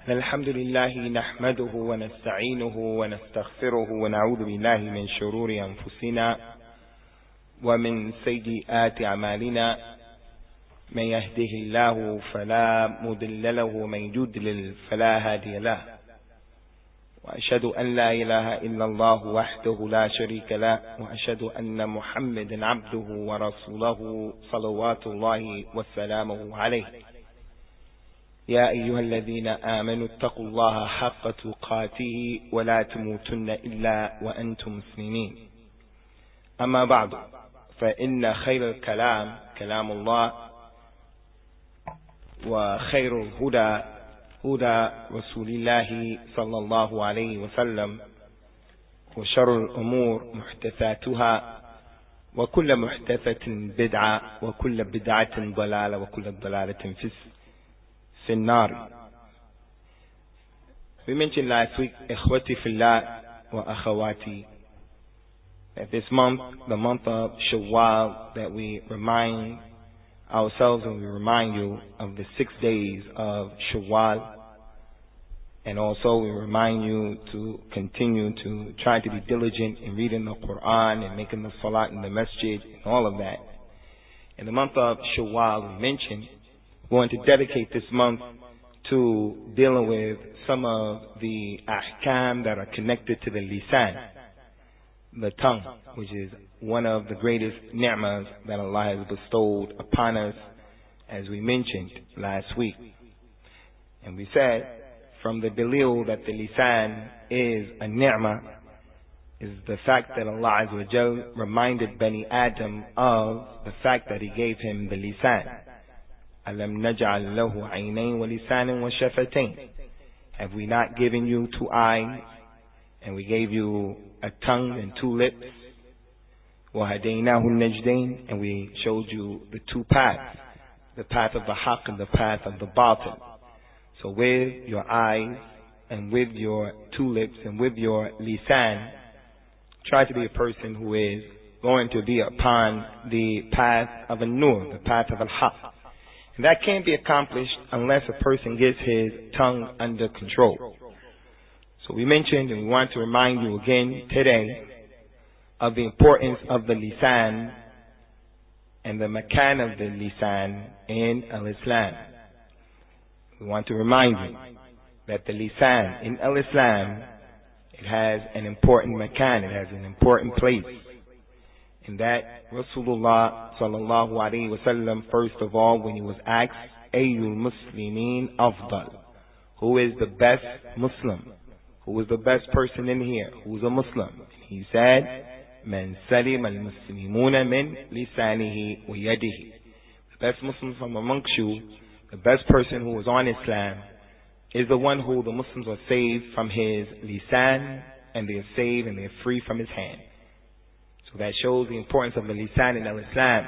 الحمد لله نحمده ونستعينه ونستغفره ونعوذ بالله من شرور أنفسنا ومن سيئات أعمالنا. من يهده الله فلا مضل له ومن يضلل فلا هادي له. وأشهد أن لا إله إلا الله وحده لا شريك له وأشهد أن محمدا عبده ورسوله صلوات الله وسلامه عليه. يا أيها الذين آمنوا اتقوا الله حق تقاته ولا تموتن إلا وأنتم مسلمين. أما بعد، فإن خير الكلام كلام الله، وخير الهدى هدى رسول الله صلى الله عليه وسلم، وشر الأمور محدثاتها، وكل محدثة بدعة، وكل بدعة ضلالة، وكل ضلالة في النار. We mentioned last week, ikhwati fillah wa akhawati, that this month, the month of Shawwal, that we remind ourselves and we remind you of the 6 days of Shawwal, and also we remind you to continue to try to be diligent in reading the Qur'an and making the salat in the masjid and all of that. In the month of Shawwal, we mentioned we want to dedicate this month to dealing with some of the ahkam that are connected to the lisan, the tongue, which is one of the greatest ni'mas that Allah has bestowed upon us, as we mentioned last week. And we said, from the dalil that the lisan is a ni'mah, is the fact that Allah Azza wa Jal reminded Bani Adam of the fact that He gave him the lisan. أَلَمْ نَجْعَلْ لَهُ عَيْنَيْنِ وَلِسَانًا وَشَفَتَيْنِ. Have we not given you 2 eyes, and we gave you a tongue and 2 lips? وَهَدَيْنَاهُ النَّجْدَيْنِ. And we showed you the 2 paths, the path of the haqq and the path of the batil. So with your eyes and with your 2 lips and with your lisan, try to be a person who is going to be upon the path of an-nur, the path of al-haqq. And that can't be accomplished unless a person gets his tongue under control. So we mentioned, and we want to remind you again today, of the importance of the lisan and the makan of the lisan in al-Islam. We want to remind you that the lisan in al-Islam, it has an important makan, it has an important place. And that Rasulullah sallallahu alayhi wa sallam, first of all, when he was asked, Ayyul Muslimin Afdal, who is the best Muslim? Who is the best person in here? Who is a Muslim? He said, Man salim al-muslimuna min lisanihi wa yadihi. The best Muslim from amongst you, the best person who is on Islam, is the one who the Muslims are saved from his lisan, and they are saved and they are free from his hand. So that shows the importance of the lisan in al-Islam,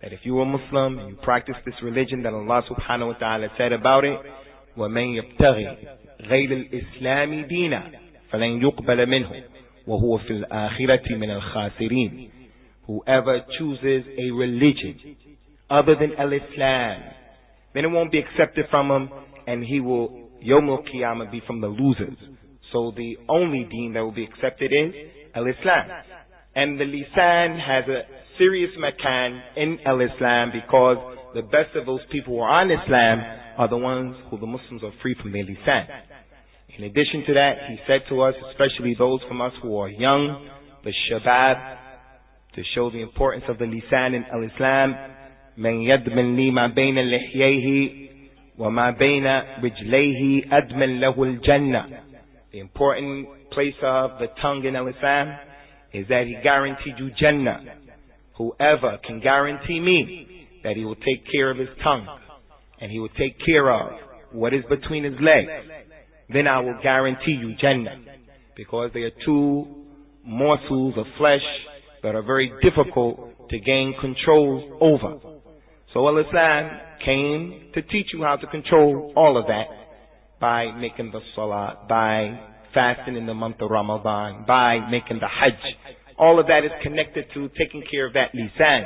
that if you are a Muslim and you practice this religion that Allah subhanahu wa ta'ala said about it, وَمَن يَبْتَغِي غَيْرَ الْإِسْلَامِ دِينًا فَلَنْ يُقْبَلَ مِنْهُ وَهُوَ فِي الْآخِرَةِ مِنَ الْخَاسِرِينَ. Whoever chooses a religion other than al-Islam, then it won't be accepted from him, and he will, Yawm al-Qiyamah, be from the losers. So the only deen that will be accepted is al-Islam. And the lisan has a serious makan in al-Islam, because the best of those people who are on Islam are the ones who the Muslims are free from their lisan. In addition to that, he said to us, especially those from us who are young, the shabab, to show the importance of the lisan in al-Islam, مَنْ يَدْمَنْ لِي مَا بَيْنَ لِحْيَيْهِ وَمَا بَيْنَ رِجْلَيْهِ أَدْمَنْ لَهُ الْجَنَّةِ. The important place of the tongue in al-Islam is that he guaranteed you Jannah. Whoever can guarantee me that he will take care of his tongue, and he will take care of what is between his legs, then I will guarantee you Jannah. Because they are 2 morsels of flesh that are very difficult to gain control over. So al-Islam came to teach you how to control all of that by making the salah, by fasting in the month of Ramadan, by making the hajj. All of that is connected to taking care of that lisan.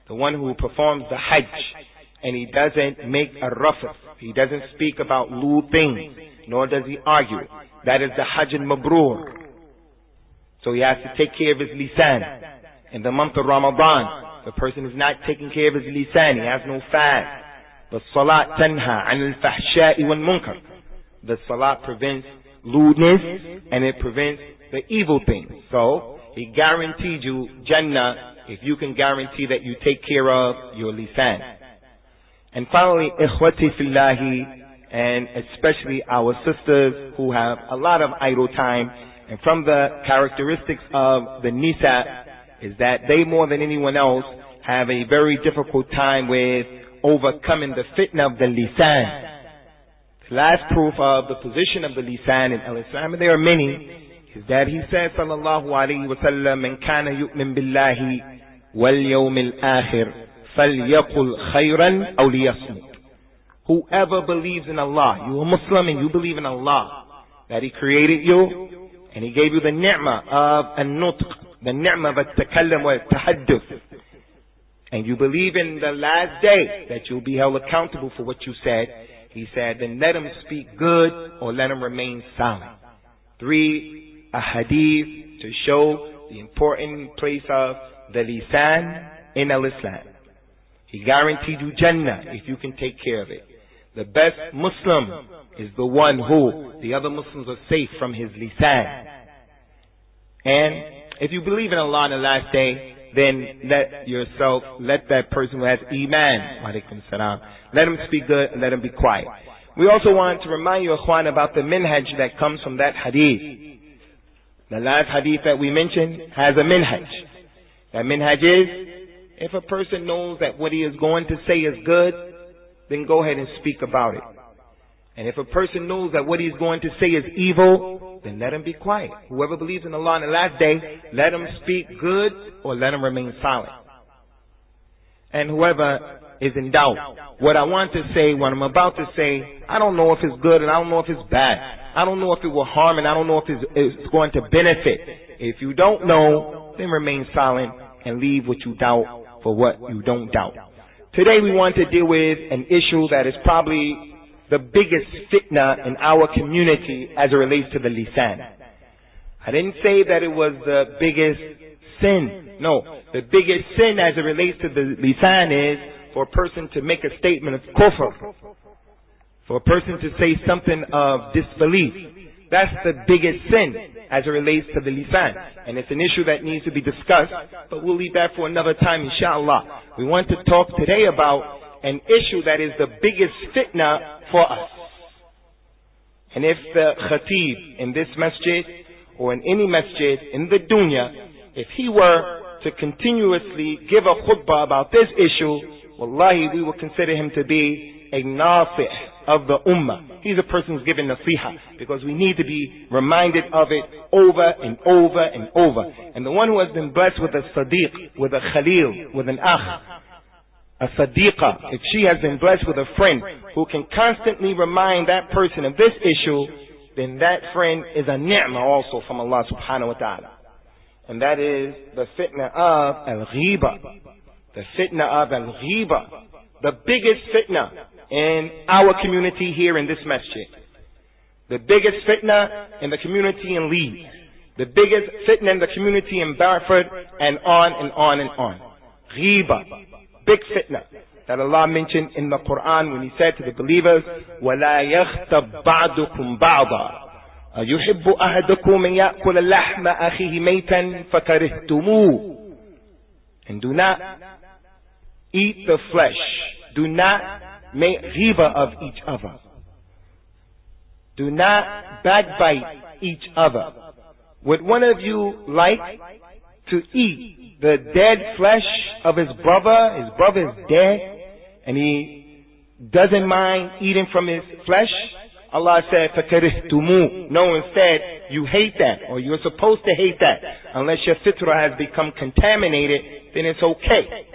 The one who performs the hajj and he doesn't make a rafth, he doesn't speak about lewd things, nor does he argue it. That is the Hajj al-Mabrur. So he has to take care of his lisan. In the month of Ramadan, the person is not taking care of his lisan, he has no fast. The salat tanha anil fahsha'i wal munkar. The salat prevents lewdness and it prevents the evil things. So he guaranteed you Jannah if you can guarantee that you take care of your lisan. And finally, ikhwati fillahi, and especially our sisters who have a lot of idle time. And from the characteristics of the Nisa is that they more than anyone else have a very difficult time with overcoming the fitna of the lisan. The last proof of the position of the lisan in al-Islam, and there are many, is that he said sallallahu alayhi wa sallam, "Man kana yu'min billahi wal yawmil akhir falyaqul khayran aw liyasmut." Whoever believes in Allah, you are Muslim and you believe in Allah, that He created you and He gave you the ni'mah of an-nutq, the ni'mah of at-takallum wa at-tahadduth, and you believe in the last day that you'll be held accountable for what you said, he said, then let him speak good or let him remain silent. 3 ahadith to show the important place of the lisan in al-Islam. He guaranteed you Jannah if you can take care of it. The best Muslim is the one who the other Muslims are safe from his lisan. And if you believe in Allah on the last day, then let that person who has iman, alaykum salam, let him speak good and let him be quiet. We also want to remind you, Ikhwan, about the minhaj that comes from that hadith. The last hadith that we mentioned has a minhaj. That minhaj is, if a person knows that what he is going to say is good, then go ahead and speak about it. And if a person knows that what he's going to say is evil, then let him be quiet. Whoever believes in Allah on the last day, let him speak good or let him remain silent. And whoever is in doubt, what I want to say, what I'm about to say, I don't know if it's good and I don't know if it's bad. I don't know if it will harm and I don't know if it's going to benefit. If you don't know, then remain silent and leave what you doubt for what you don't doubt. Today we want to deal with an issue that is probably the biggest fitna in our community as it relates to the lisan. I didn't say that it was the biggest sin. No, the biggest sin as it relates to the lisan is for a person to make a statement of kufr, for a person to say something of disbelief. That's the biggest sin as it relates to the lisan. And it's an issue that needs to be discussed, but we'll leave that for another time, inshallah. We want to talk today about an issue that is the biggest fitna for us. And if the khatib in this masjid or in any masjid in the dunya, if he were to continuously give a khutbah about this issue, wallahi, we would consider him to be a nasih of the ummah. He's a person who's giving nasiha, because we need to be reminded of it over and over and over. And the one who has been blessed with a sadiq, with a khalil, with an akh, a sadiqa, if she has been blessed with a friend who can constantly remind that person of this issue, then that friend is a ni'mah also from Allah subhanahu wa ta'ala. And that is the fitna of al-ghiba. The fitna of al-ghiba. The biggest fitna in our community here in this masjid. The biggest fitna in the community in Leeds. The biggest fitna in the community in Barford, and on and on and on. Ghiba. Big fitna that Allah mentioned in the Qur'an when He said to the believers, وَلَا يَغْتَبْ بَعْدُكُمْ بَعْضًا أَيُحِبُّ أَحَدُكُمْ أَن يَأْكُلَ لَحْمَ أَخِيهِ مَيْتًا فَكَرِهْتُمُوهُ. And do not eat the flesh. Do not make ghiba of each other. Do not backbite each other. Would one of you like to eat the dead flesh of his brother? His brother is dead and he doesn't mind eating from his flesh. Allah said, فَكَرِهْتُمُوهُ. No, instead, you hate that, or you're supposed to hate that. Unless your fitrah has become contaminated, then it's okay.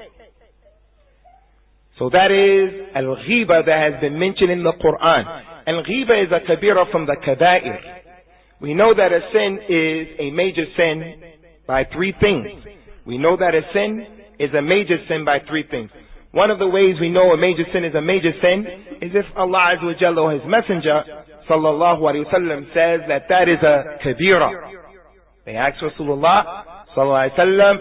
So that is al-ghiba that has been mentioned in the Qur'an. Al-ghiba is a kabira from the kaba'ir. We know that a sin is a major sin by 3 things. We know that a sin is a major sin by 3 things. One of the ways we know a major sin is a major sin is if Allah Azza wa Jalla or His Messenger sallallahu alayhi wa sallam says that that is a kabira. They asked Rasulullah sallallahu alayhi wa sallam,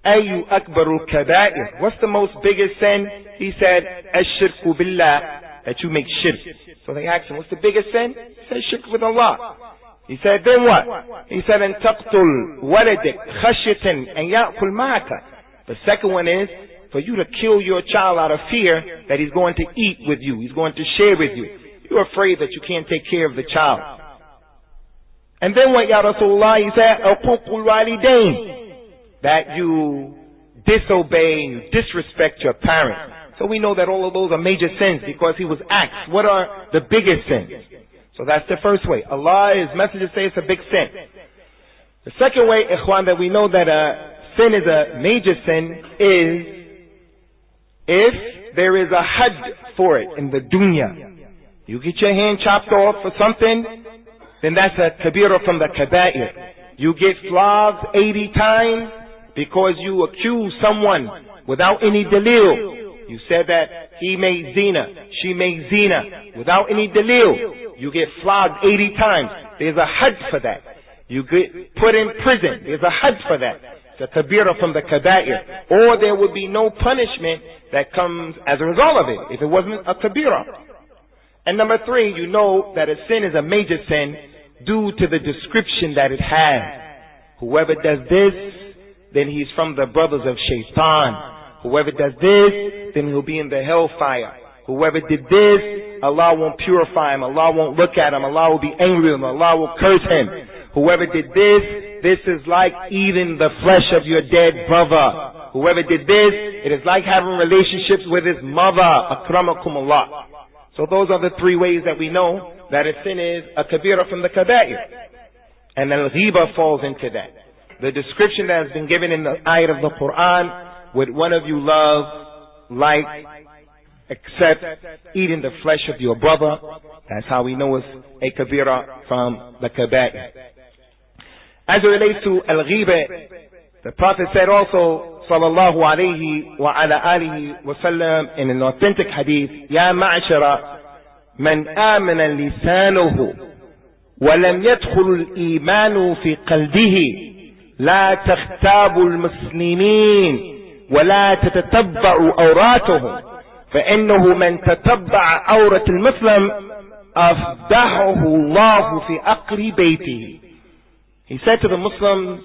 Ayu akbarul kaba'ir. What's the most biggest sin? He said, Ash-shirku billah, that you make shirk. So they asked him, what's the biggest sin? He said, shirk with Allah. He said, then what? He said, an taqtul waladik khashyatan an ya'kul ma'aka. The second one is for you to kill your child out of fear that he's going to eat with you, he's going to share with you. You're afraid that you can't take care of the child. And then what, Ya Rasulullah? He said, uququl walidain, that you disobey and you disrespect your parents. So we know that all of those are major sins because he was asked, what are the biggest sins? So that's the first way. Allah, His Messenger say it's a big sin. The second way, ikhwan, that we know that sin is a major sin is if there is a had for it in the dunya. You get your hand chopped off for something, then that's a kabira from the kaba'ir. You get flogged 80 times because you accuse someone without any dalil. You said that he made zina, she made zina, without any dalil. You get flogged 80 times. There's a had for that. You get put in prison. There's a had for that. It's a kabira from the kaba'ir. Or there would be no punishment that comes as a result of it, if it wasn't a kabira. And number three, you know that a sin is a major sin due to the description that it has. Whoever does this, then he's from the brothers of shaitan. Whoever does this, then he'll be in the hellfire. Whoever did this, Allah won't purify him, Allah won't look at him, Allah will be angry with him, Allah will curse him. Whoever did this is like eating the flesh of your dead brother. Whoever did this, it is like having relationships with his mother. Akramakumullah. So those are the three ways that we know that a sin is a kabira from the kaba'ir. And al-ghiba falls into that. The description that has been given in the ayat of the Qur'an, would one of you love, like, except eating the flesh of your brother? That's how we know it's a kabira from the kaba'ir. As it relates to al-ghiba, the Prophet said also, sallallahu alayhi wa ala alihi wa sallam, in an authentic hadith, Ya ma'ashara man amana lisanuhu wa lam yadkhul al-imanu fi qalbihi la takhtabu al-muslimin ولا تتتبع أوراتهم فإنه من تتبع أورة المسلم أفضحه الله في أقر بيته. He said to the Muslims,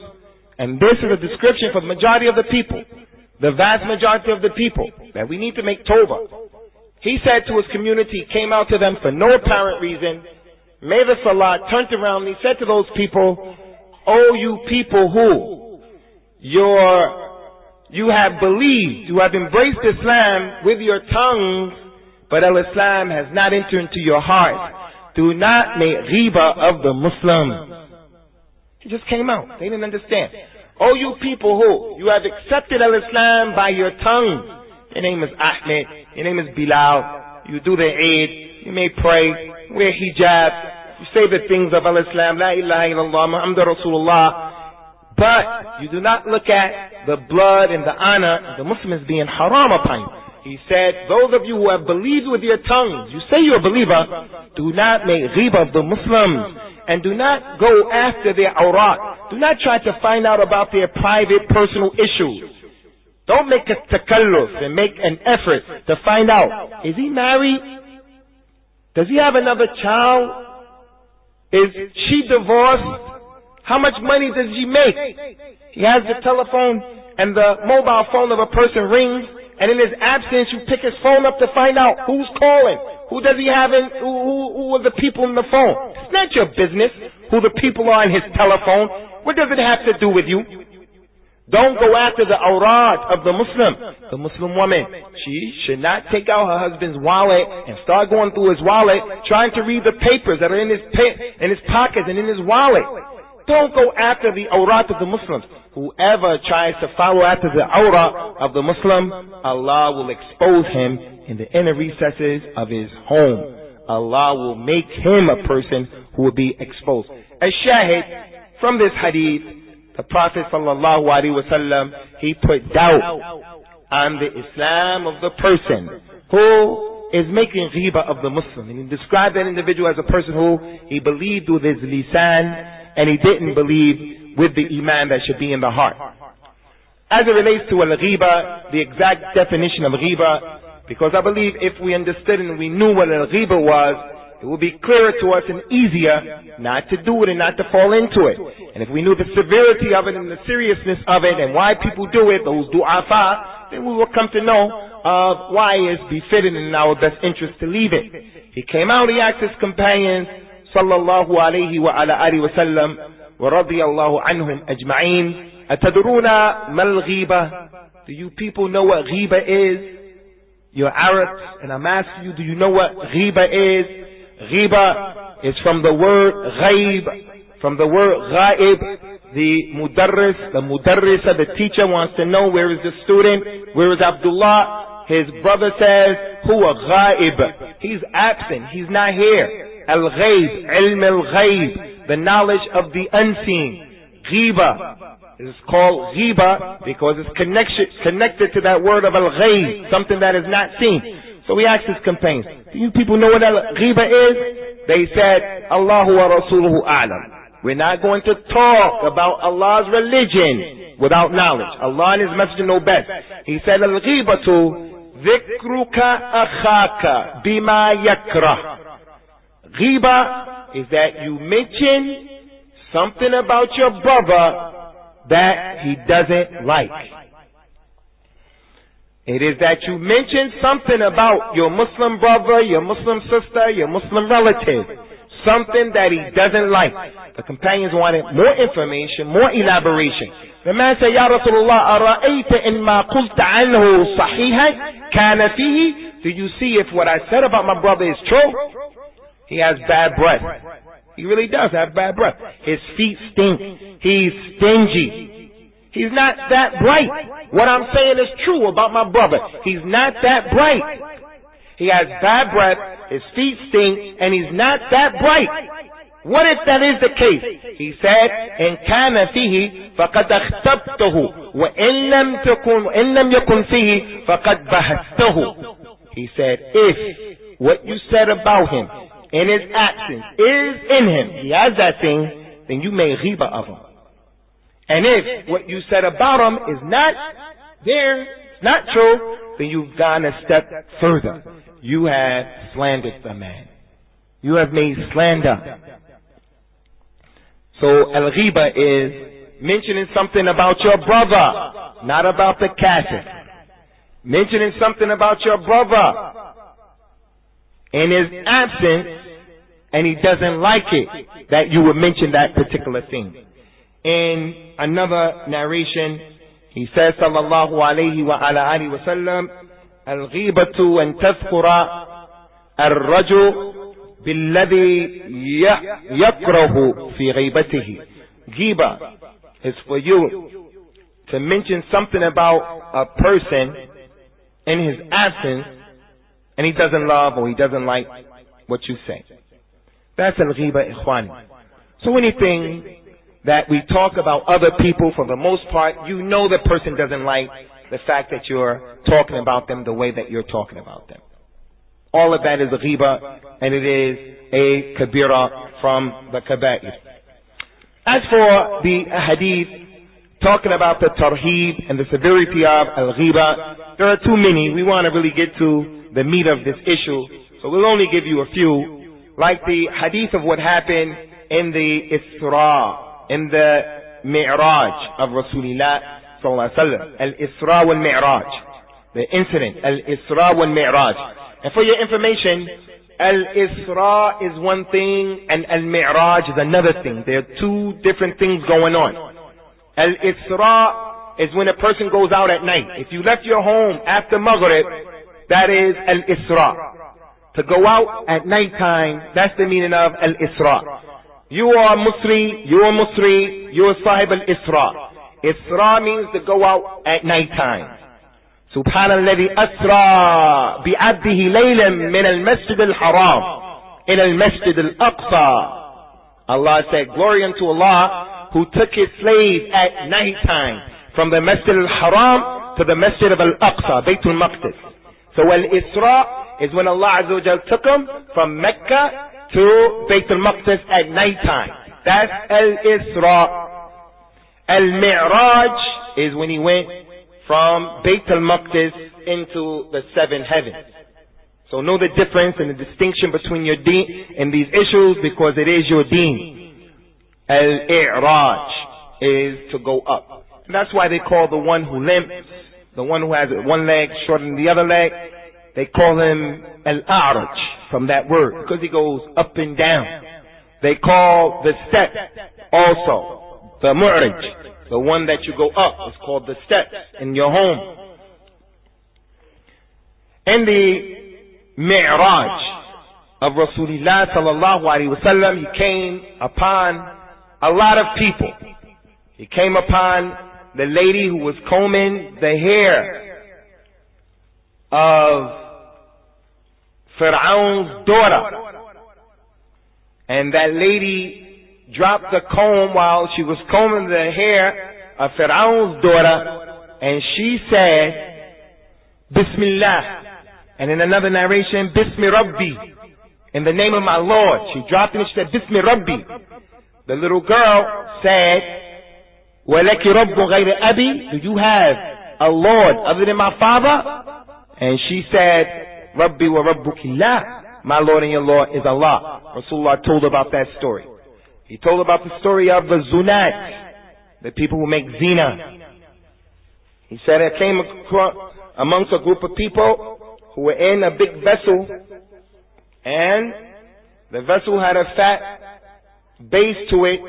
and this is a description for the majority of the people, the vast majority of the people, that we need to make tawbah. He said to his community, came out to them for no apparent reason, made the salah, turned around, and he said to those people, oh you people who, you have believed, you have embraced Islam with your tongues, but al-Islam has not entered into your heart. Do not make ghiba of the Muslims. He just came out. They didn't understand. Oh, you people who, you have accepted al-Islam by your tongues. Your name is Ahmed, your name is Bilal, you do the Eid, you may pray, wear hijab, you say the things of al-Islam, La ilaha illallah, Muhammad Rasulullah, but you do not look at the blood and the honor of the Muslims being haram upon you. He said, those of you who have believed with your tongues, you say you're a believer, do not make ghiba of the Muslims, and do not go after their awrat. Do not try to find out about their private, personal issues. Don't make a takalluf and make an effort to find out, is he married? Does he have another child? Is she divorced? How much money does she make? He has the telephone and the mobile phone of a person rings, and in his absence you pick his phone up to find out who's calling. Who does he have in, who are the people in the phone? It's not your business who the people are in his telephone. What does it have to do with you? Don't go after the awrat of the Muslim. The Muslim woman, she should not take out her husband's wallet and start going through his wallet trying to read the papers that are in his pockets and in his wallet. Don't go after the awrat of the Muslims. Whoever tries to follow after the awrat of the Muslim, Allah will expose him in the inner recesses of his home. Allah will make him a person who will be exposed. As shahid, from this hadith, the Prophet sallallahu alaihi wasallam, he put doubt on the Islam of the person who is making ghiba of the Muslim. And he described that individual as a person who he believed with his lisan and he didn't believe with the iman that should be in the heart. As it relates to al-ghiba, the exact definition of ghiba, because I believe if we understood and we knew what al-ghiba was, it would be clearer to us and easier not to do it and not to fall into it. And if we knew the severity of it and the seriousness of it and why people do it, those du'afa, then we will come to know of why it's befitting and in our best interest to leave it. He came out, he asked his companions, sallallahu alayhi wa ala alihi wa sallam, wa radiyallahu anhum ajma'een, atadruna mal ghiba? Do you people know what ghiba is? You're Arabs, and I'm asking you, do you know what ghiba is? Ghiba is from the word ghaib, from the word ghaib. The mudarrisa, the teacher wants to know where is the student, where is Abdullah. His brother says, huwa ghaib. He's absent, he's not here. Al-ghaib, ilm al-ghaib, the knowledge of the unseen. Ghiba is called ghiba because it's connected to that word of al-ghaib, something that is not seen. So he asked his companions, do you people know what al-ghiba is? They said, Allahu wa Rasuluhu a'lam. We're not going to talk about Allah's religion without knowledge. Allah and His Messenger know best. He said, al-ghibatu dhikruka akhaka bima yakrah. Ghiba is that you mention something about your brother that he doesn't like. It is that you mention something about your Muslim brother, your Muslim sister, your Muslim relative, something that he doesn't like. The companions wanted more information, more elaboration. The man said, Ya Rasulullah, ara'ayta in ma qulta anhu sahihan kana fihi? Do you see if what I said about my brother is true? He has bad breath. He really does have bad breath. His feet stink. He's stingy. He's not that bright. What I'm saying is true about my brother. He's not that bright. He has bad breath, his feet stink, and he's not that bright. What if that is the case? He said, إن كان فيه فقد اختبته وإن لم يكن فيه فقد بهته. He said, if what you said about him in his absence is in him, he has that thing, then you made ghiba of him. And if what you said about him is not there, it's not true, then you've gone a step further. You have slandered the man. You have made slander. So al-ghiba is mentioning something about your brother, not about the kafir. Mentioning something about your brother in his absence, and he doesn't like it that you would mention that particular thing. In another narration, he says, sallallahu alayhi wa ala alihi wa sallam, al-ghibatu an tadhkura al-rajul billadhi yakrahu fi ghibatihi. Ghiba is for you to mention something about a person in his absence and he doesn't love or he doesn't like what you say. That's al-ghiba, ikhwani. So anything that we talk about other people, for the most part, you know the person doesn't like the fact that you're talking about them the way that you're talking about them. All of that is a ghiba, and it is a kabira from the kaba'ir. As for the hadith talking about the tarheeb and the severity of al-ghiba, there are too many. We want to really get to the meat of this issue, so we'll only give you a few, like the hadith of what happened in the Isra, in the Mi'raj of Rasulullah sallallahu alaihi wasallam, al-Isra wal Mi'raj, the incident, al-Isra wal Mi'raj. And for your information, al-Isra is one thing and al-Mi'raj is another thing. There are two different things going on. Al-Isra is when a person goes out at night. If you left your home after Maghrib, that is al-Isra. To go out at night time, that's the meaning of al-Isra. You are Musri, you're Sahib al-Isra. Isra means to go out at night time. Subhanalladhi asra bi'abdihi laylan min al-masjid al-haram ila al-masjid al-aqsa. Allah said, glory unto Allah who took his slave at night time from the masjid al-haram to the masjid of al-aqsa, Baytul Maqdis. So al-Isra is when Allah Azza wa Jal took him from Mecca to Bayt al-Maqdis took him from Mecca to Bayt al-Maqdis at nighttime. That's Al-Isra. Al-Mi'raj is when he went from Bayt al-Maqdis into the seven heavens. So know the difference and the distinction between your deen and these issues, because it is your deen. Al-I'raj is to go up. And that's why they call the one who limps, the one who has one leg shorter than the other leg, they call him Al-A'raj from that word, because he goes up and down. They call the step also the Mu'raj, the one that you go up, is called the step in your home. In the Mi'raj of Rasulullah sallallahu alaihi wasallam, he came upon a lot of people. He came upon the lady who was combing the hair of Fir'aun's daughter. And that lady dropped the comb while she was combing the hair of Fir'aun's daughter, and she said, Bismillah. And in another narration, Bismi Rabbi, in the name of my Lord. She dropped it and she said, Bismi Rabbi. The little girl said, Walaki Rabbu ghayra Abi, do you have a Lord other than my father? And she said, Rabbi wa Rabbukillah, my Lord and your Lord is Allah. Rasulullah told about that story. He told about the story of the Zunat, the people who make zina. He said it came amongst a group of people who were in a big vessel, and the vessel had a fat base to it,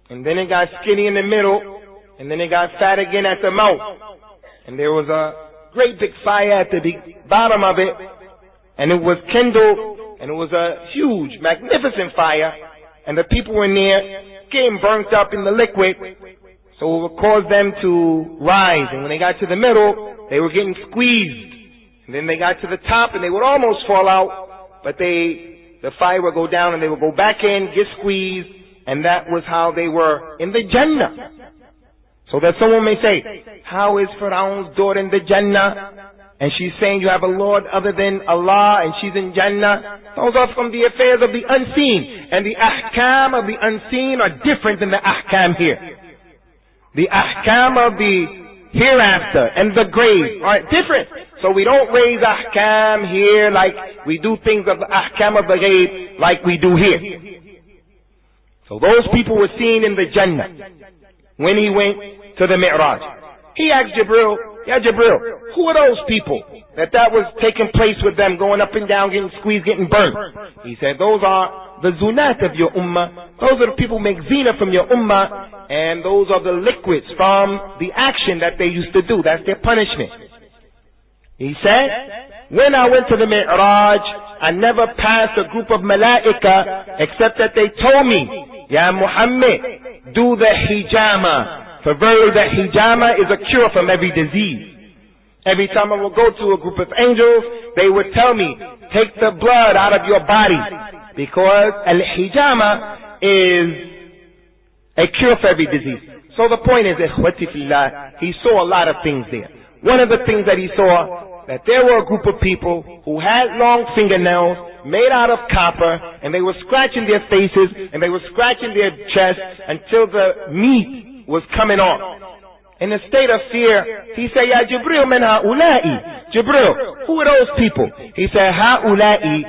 and then it got skinny in the middle, and then it got fat again at the mouth. And there was a great big fire at the bottom of it, and it was kindled, and it was a huge, magnificent fire, and the people in there getting burnt up in the liquid, so it would cause them to rise. And when they got to the middle, they were getting squeezed. And then they got to the top and they would almost fall out, but the fire would go down and they would go back in, get squeezed, and that was how they were in the Jannah. So that someone may say, how is Pharaoh's daughter in the Jannah? And she's saying you have a Lord other than Allah and she's in Jannah. Those are from the affairs of the unseen. And the ahkam of the unseen are different than the ahkam here. The ahkam of the hereafter and the grave are different. So we don't raise ahkam here like we do things of the ahkam of the grave like we do here. So those people were seen in the Jannah when he went to the Mi'raj. He asked Jibril, Ya Jibril, who are those people that was taking place with them, going up and down, getting squeezed, getting burnt? He said, those are the zunat of your ummah. Those are the people who make zina from your ummah, and those are the liquids from the action that they used to do. That's their punishment. He said, when I went to the Mi'raj, I never passed a group of malaika except that they told me, Ya Muhammad, do the hijama. For verily the hijama is a cure from every disease. Every time I would go to a group of angels, they would tell me, take the blood out of your body, because al-hijama is a cure for every disease. So the point is, ikhwati fillah, he saw a lot of things there. One of the things that he saw, that there were a group of people who had long fingernails made out of copper, and they were scratching their faces, and they were scratching their chests until the meat was coming off. In a state of fear, he said, Ya Jibril, man ha'ula'i. Jibril, who are those people? He said, ha'ula'i,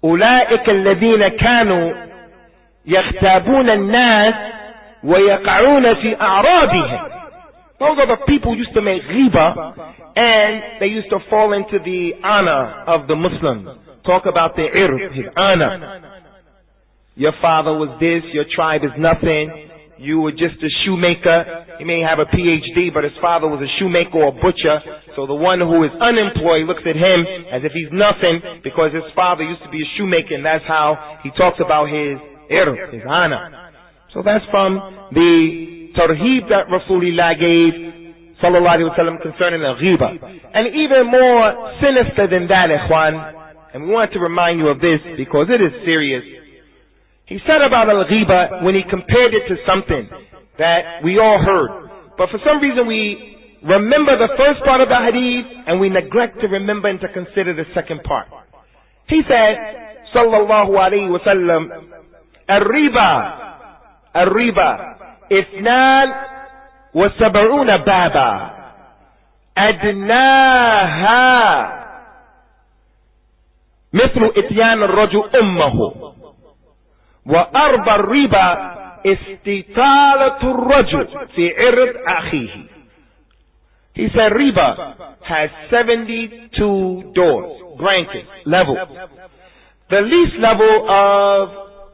ula'ika alladhina kanu yakhtabuna an-nas wa yaqa'una fi a'radihim. Those are the people who used to make ghiba, and they used to fall into the honor of the Muslims. Talk about their irq, his honor. Your father was this, your tribe is nothing. You were just a shoemaker. He may have a PhD, but his father was a shoemaker or a butcher. So the one who is unemployed looks at him as if he's nothing, because his father used to be a shoemaker, and that's how he talks about his irq, his honor. So that's from the tarheeb that Rasulullah gave, sallallahu alaihi wasallam, concerning the ghiba. And even more sinister than that, ikhwan, and we want to remind you of this because it is serious. He said about al-ghiba when he compared it to something that we all heard, but for some reason we remember the first part of the hadith and we neglect to remember and to consider the second part. He said, sallallahu alayhi wa sallam, الربا 72 بابا أدناها مثل إتيان الرجل أمه وأربى الربا استطالة الرجل في عرض أخيه. He said riba has 72 doors, branches, levels. The least level of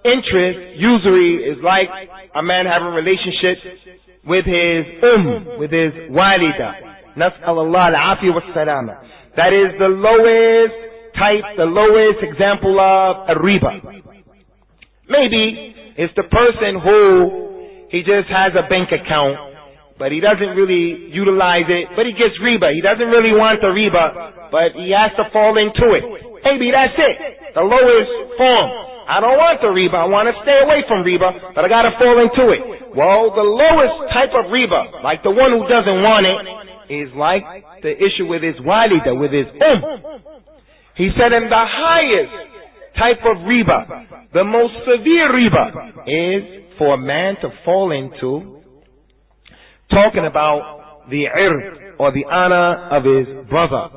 interest, usury, is like a man having a relationship with his with his walida. Nas'alallah al-afiyah was-salama. That is the lowest type, the lowest example of a riba. Maybe it's the person who he just has a bank account, but he doesn't really utilize it, but he gets riba. He doesn't really want the riba, but he has to fall into it. Maybe that's it, the lowest form. I don't want the riba, I want to stay away from riba, but I got to fall into it. Well, the lowest type of riba, like the one who doesn't want it, is like the issue with his walida, with his He said, and the highest type of riba, the most severe riba, is for a man to fall into talking about the ird, or the honor of his brother.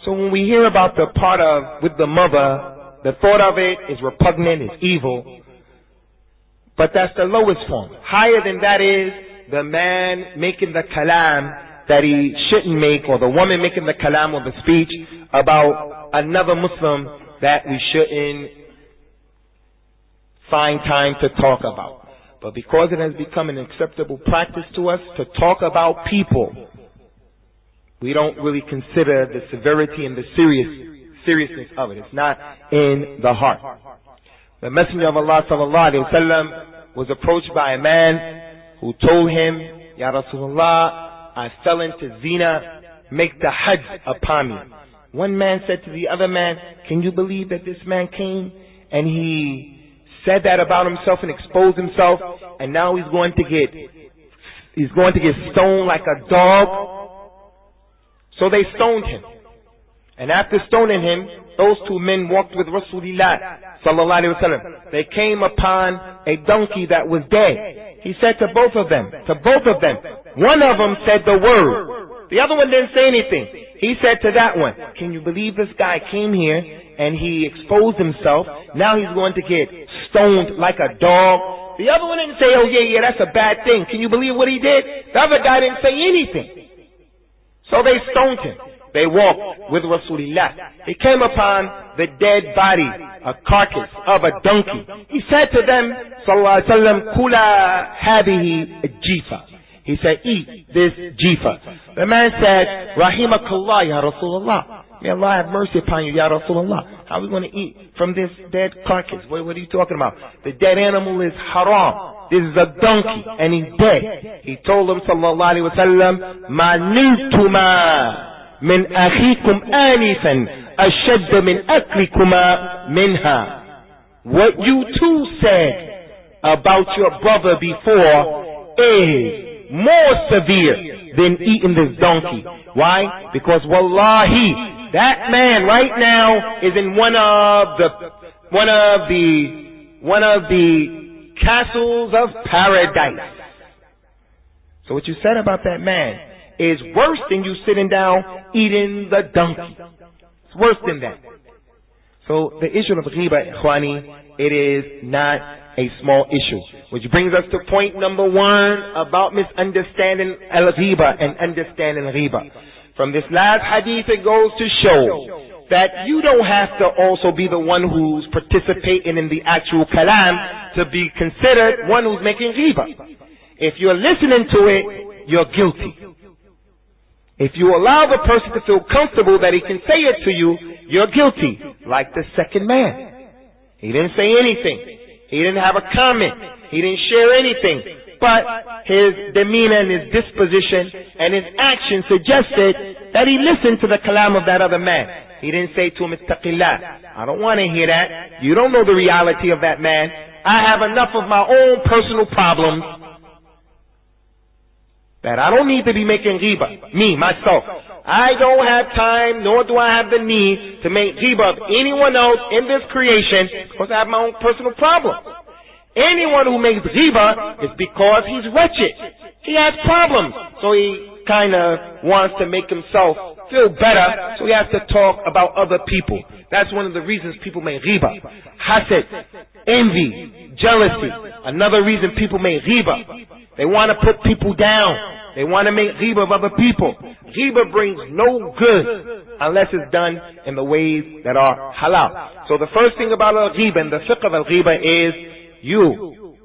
So when we hear about the part of with the mother, the thought of it is repugnant, is evil, but that's the lowest form. Higher than that is the man making the kalam that he shouldn't make, or the woman making the kalam or the speech about another Muslim that we shouldn't find time to talk about. But because it has become an acceptable practice to us to talk about people, we don't really consider the severity and the seriousness of it. It's not in the heart. The Messenger of Allah sallallahu alaihi wasallam was approached by a man who told him, Ya Rasulullah, I fell into zina, make the hajj upon me. One man said to the other man, can you believe that this man came and he said that about himself and exposed himself, and now he's going to get stoned like a dog? So they stoned him. And after stoning him, those two men walked with Rasulullah sallallahu alaihi wasallam. They came upon a donkey that was dead. He said to both of them, one of them said the word. The other one didn't say anything. He said to that one, can you believe this guy came here and he exposed himself? Now he's going to get stoned like a dog. The other one didn't say, oh yeah, that's a bad thing. Can you believe what he did? The other guy didn't say anything. So they stoned him. They walked with Rasulullah. He came upon the dead body, a carcass of a donkey. He said to them, sallallahu alaihi wasallam, kula hadihi jifa. He said, eat this jifa. The man said, rahimakallah ya Rasulullah. May Allah have mercy upon you, ya Rasulullah. How are we going to eat from this dead carcass? What are you talking about? The dead animal is haram. This is a donkey and he's dead. He told them, sallallahu alaihi wasallam, ma niltuma min akhikum anifan ashadda min aklikuma minha. What you two said about your brother before is more severe than eating this donkey. Why? Because wallahi, that man right now is in one of the castles of paradise. So what you said about that man is worse than you sitting down eating the donkey. It's worse than that. So the issue of ghiba, ikhwani, it is not a small issue. Which brings us to point number 1 about misunderstanding al-ghiba and understanding ghiba. From this last hadith, it goes to show that you don't have to also be the one who's participating in the actual kalam to be considered one who's making ghiba. If you're listening to it, you're guilty. If you allow the person to feel comfortable that he can say it to you, you're guilty. Like the second man. He didn't say anything. He didn't have a comment. He didn't share anything. But his demeanor and his disposition and his action suggested that he listened to the kalam of that other man. He didn't say to him, ittaqillah. I don't want to hear that. You don't know the reality of that man. I have enough of my own personal problems. that I don't need to be making ghibah. Me, myself. I don't have time, nor do I have the need to make ghibah of anyone else in this creation because I have my own personal problems. Anyone who makes ghibah is because he's wretched. He has problems. So he kind of wants to make himself feel better, so he has to talk about other people. That's one of the reasons people make ghibah. Hasad, envy, jealousy. Another reason people make ghibah. They want to put people down. They want to make ghibah of other people. Ghibah brings no good unless it's done in the ways that are halal. So the first thing about al-ghibah and the fiqh of al-ghibah is you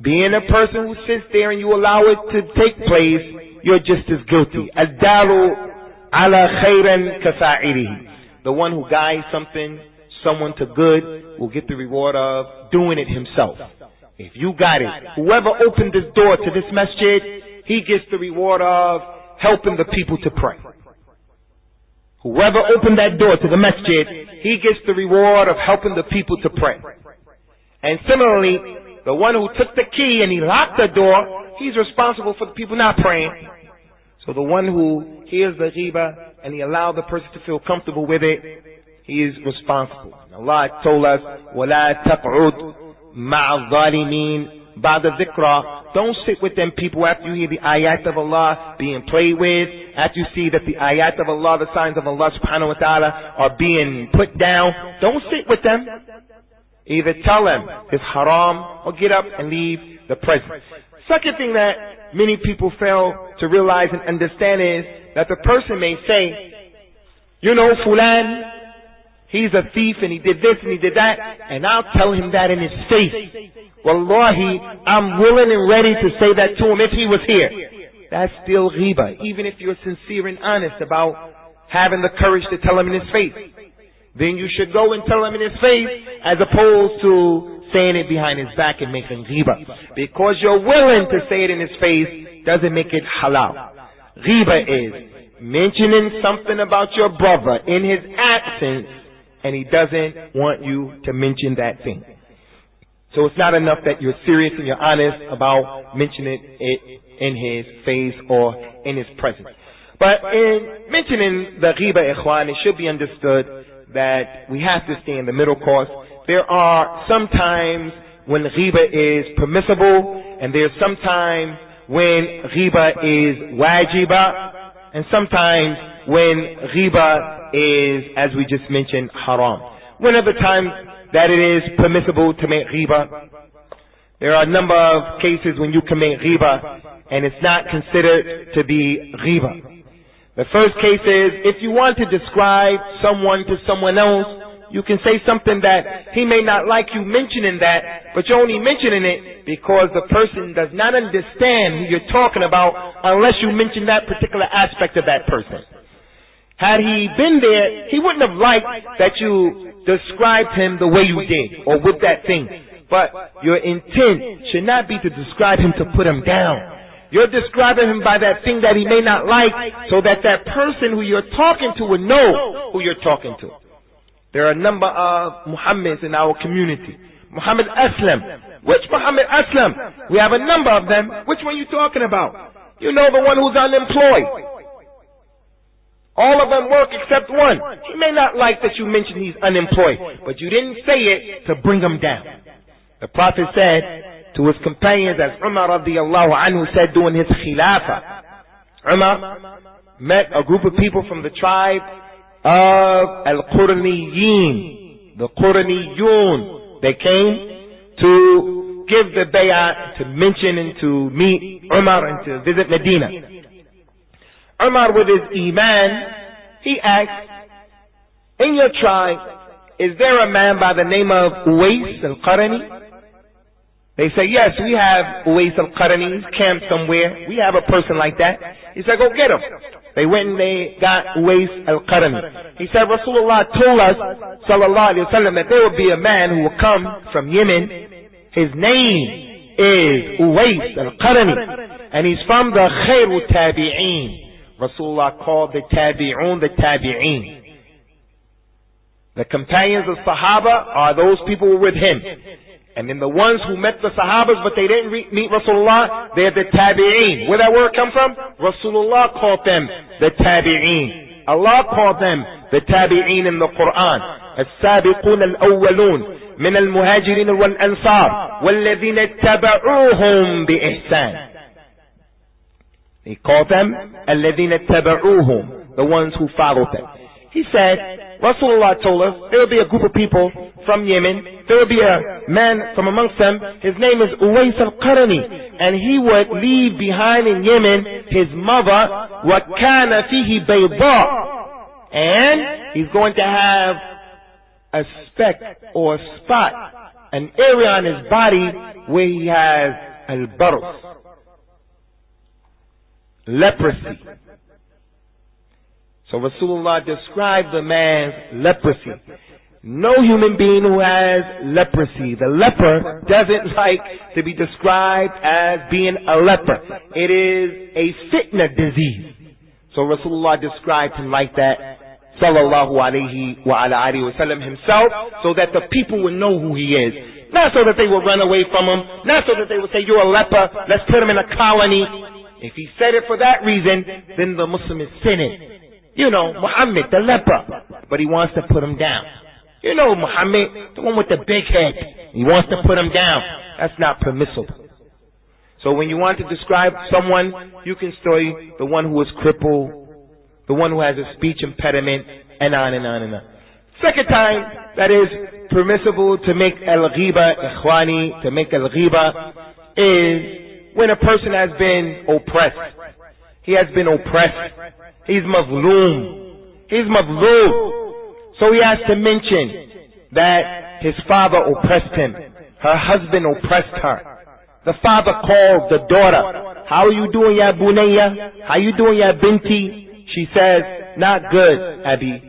being a person who sits there and you allow it to take place, you're just as guilty. Ad-dalu ala khayran kafa'ilihi. The one who guides someone to good will get the reward of doing it himself. If you got it, whoever opened this door to this masjid, he gets the reward of helping the people to pray. Whoever opened that door to the masjid, he gets the reward of helping the people to pray. And similarly, the one who took the key and he locked the door, he's responsible for the people not praying. So the one who hears the ghibah and he allowed the person to feel comfortable with it, he is responsible. Allah told us, وَلَا تَقْعُدْ مَعَ الظَّالِمِينَ بَعْدَ ذِكْرَى. Don't sit with them people after you hear the ayat of Allah being played with, after you see that the ayat of Allah, the signs of Allah subhanahu wa ta'ala are being put down. Don't sit with them. Either tell them it's haram or get up and leave the presence. Second thing that many people fail to realize and understand is that the person may say, you know, Fulan, he's a thief and he did this and he did that, and I'll tell him that in his face. Wallahi, I'm willing and ready to say that to him if he was here. That's still ghibah, even if you're sincere and honest about having the courage to tell him in his face. Then you should go and tell him in his face as opposed to saying it behind his back and making ghibah. Because you're willing to say it in his face doesn't make it halal. Ghibah is mentioning something about your brother in his absence and he doesn't want you to mention that thing. So it's not enough that you're serious and you're honest about mentioning it in his face or in his presence. But in mentioning the ghibah, ikhwan, it should be understood that we have to stay in the middle course. There are some times when ghibah is permissible, and there's sometimes when ghibah is wajibah, and sometimes when ghibah is, as we just mentioned, haram. One of the times that it is permissible to make ghibah, there are a number of cases when you can make ghibah, and it's not considered to be ghibah. The first case is, if you want to describe someone to someone else, you can say something that he may not like you mentioning that, but you're only mentioning it because the person does not understand who you're talking about unless you mention that particular aspect of that person. Had he been there, he wouldn't have liked that you described him the way you did, or with that thing. But your intent should not be to describe him to put him down. You're describing him by that thing that he may not like, so that that person who you're talking to will know who you're talking to. There are a number of Muhammads in our community. Muhammad Aslam. Which Muhammad Aslam? We have a number of them. Which one are you talking about? You know, the one who's unemployed. All of them work except one. He may not like that you mentioned he's unemployed, but you didn't say it to bring him down. The Prophet said to his companions, as Umar radiallahu anhu said during his khilafah, Umar met a group of people from the tribe of Al-Qur'aniyin, the Qur'aniyun. They came to give the bay'ah, to mention and to meet Umar and to visit Medina. Umar, with his iman, he asked, in your tribe, is there a man by the name of Uwais al-Qarani? They say, yes, we have Uwais al-Qarani. He's camped somewhere. We have a person like that. He said, go get him. They went and they got Uwais al-Qarani. He said, Rasulullah told us, sallallahu alayhi wa sallam, that there will be a man who will come from Yemen. His name is Uwais al-Qarani, and he's from the Khairu Tabi'een. Rasulullah called the Tabi'un the Tabi'een. The companions of Sahaba are those people who were with him. And then the ones who met the Sahabas but they didn't meet Rasulullah, they're the Tabi'een. Where that word come from? Rasulullah called them the Tabi'een. Allah called them the Tabi'een in the Qur'an. السابقون الأولون من المهاجرين والأنصار والذين اتبعوهم بإحسان. He called them الذين اتبعوهم, the ones who followed them. He said, Rasulullah told us there will be a group of people from Yemen. There will be a man from amongst them. His name is Uwais al-Qarni, and he would leave behind in Yemen his mother, وَكَانَ فِيهِ بَيْضَاء, and he's going to have a speck or a spot, an area on his body where he has al-barus, leprosy. So Rasulullah described the man's leprosy. No human being who has leprosy. The leper doesn't like to be described as being a leper. It is a fitna disease. So Rasulullah described him like that, sallallahu alayhi wa ala alihi wa sallam, himself, so that the people would know who he is. Not so that they would run away from him. Not so that they would say, you're a leper, let's put him in a colony. If he said it for that reason, then the Muslim is sinning. You know, Muhammad, the leper, but he wants to put him down. You know Muhammad, the one with the big head, he wants to put him down. That's not permissible. So when you want to describe someone, you can say the one who is crippled, the one who has a speech impediment, and on and on and on. Second time that is permissible to make al-ghiba, ikhwani, to make al-ghiba, is when a person has been oppressed. He has been oppressed. He's mazloom. He's mazloom. So he has to mention that his father oppressed him. Her husband oppressed her. The father called the daughter. How are you doing, ya bunayya? How you doing, ya binti? She says, not good, Abi.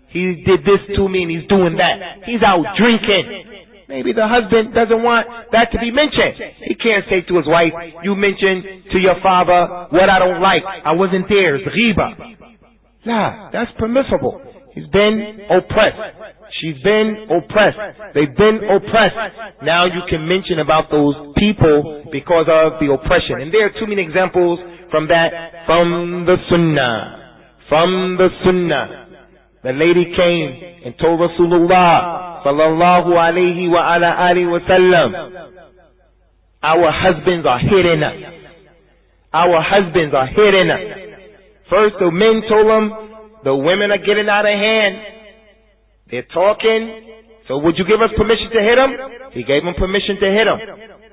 He did this to me and he's doing that. He's out drinking. Maybe the husband doesn't want that to be mentioned. He can't say to his wife, you mentioned to your father what I don't like. I wasn't there. It's ghiba. Nah, that's permissible. He's been oppressed. She's been oppressed. They've been oppressed. Now you can mention about those people because of the oppression. And there are too many examples from that, from the Sunnah. From the Sunnah. The lady came and told Rasulullah sallallahu alayhi wa ala alihi wa sallam, our husbands are hitting us. Our husbands are hitting us. First the men told him, the women are getting out of hand. They're talking. So would you give us permission to hit them? He gave them permission to hit them.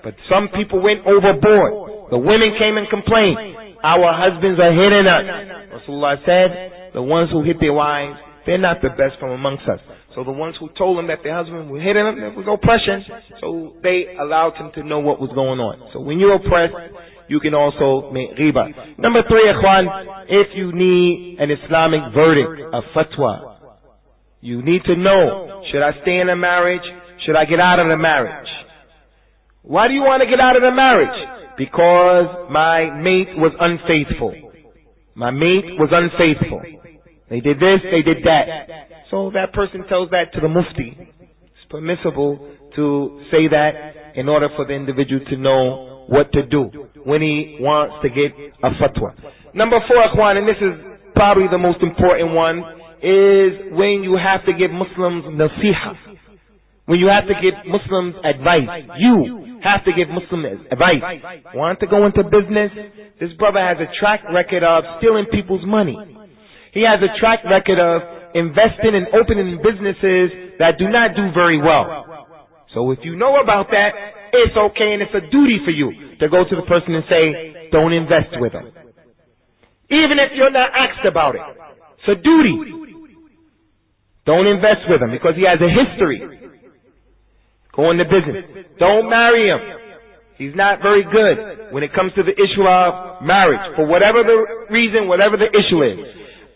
But some people went overboard. The women came and complained, our husbands are hitting us. Rasulullah said, the ones who hit their wives, they're not the best from amongst us. So the ones who told them that their husband was hitting them, there was oppression. So they allowed him to know what was going on. So when you're oppressed, you can also make ghiba. Number 3, ikhwan, if you need an Islamic verdict, a fatwa, you need to know, should I stay in a marriage? Should I get out of the marriage? Why do you want to get out of the marriage? Because my mate was unfaithful. My mate was unfaithful. They did this, they did that. So that person tells that to the mufti. It's permissible to say that in order for the individual to know what to do when he wants to get a fatwa. Number 4, ikhwan, and this is probably the most important one, is when you have to give Muslims nasiha. When you have to give Muslims advice. You have to give Muslims advice. Want to go into business? This brother has a track record of stealing people's money. He has a track record of investing and opening businesses that do not do very well. So if you know about that, it's okay and it's a duty for you to go to the person and say, don't invest with him. Even if you're not asked about it. It's a duty. Don't invest with him because he has a history. Go into business. Don't marry him. He's not very good when it comes to the issue of marriage. For whatever the reason, whatever the issue is.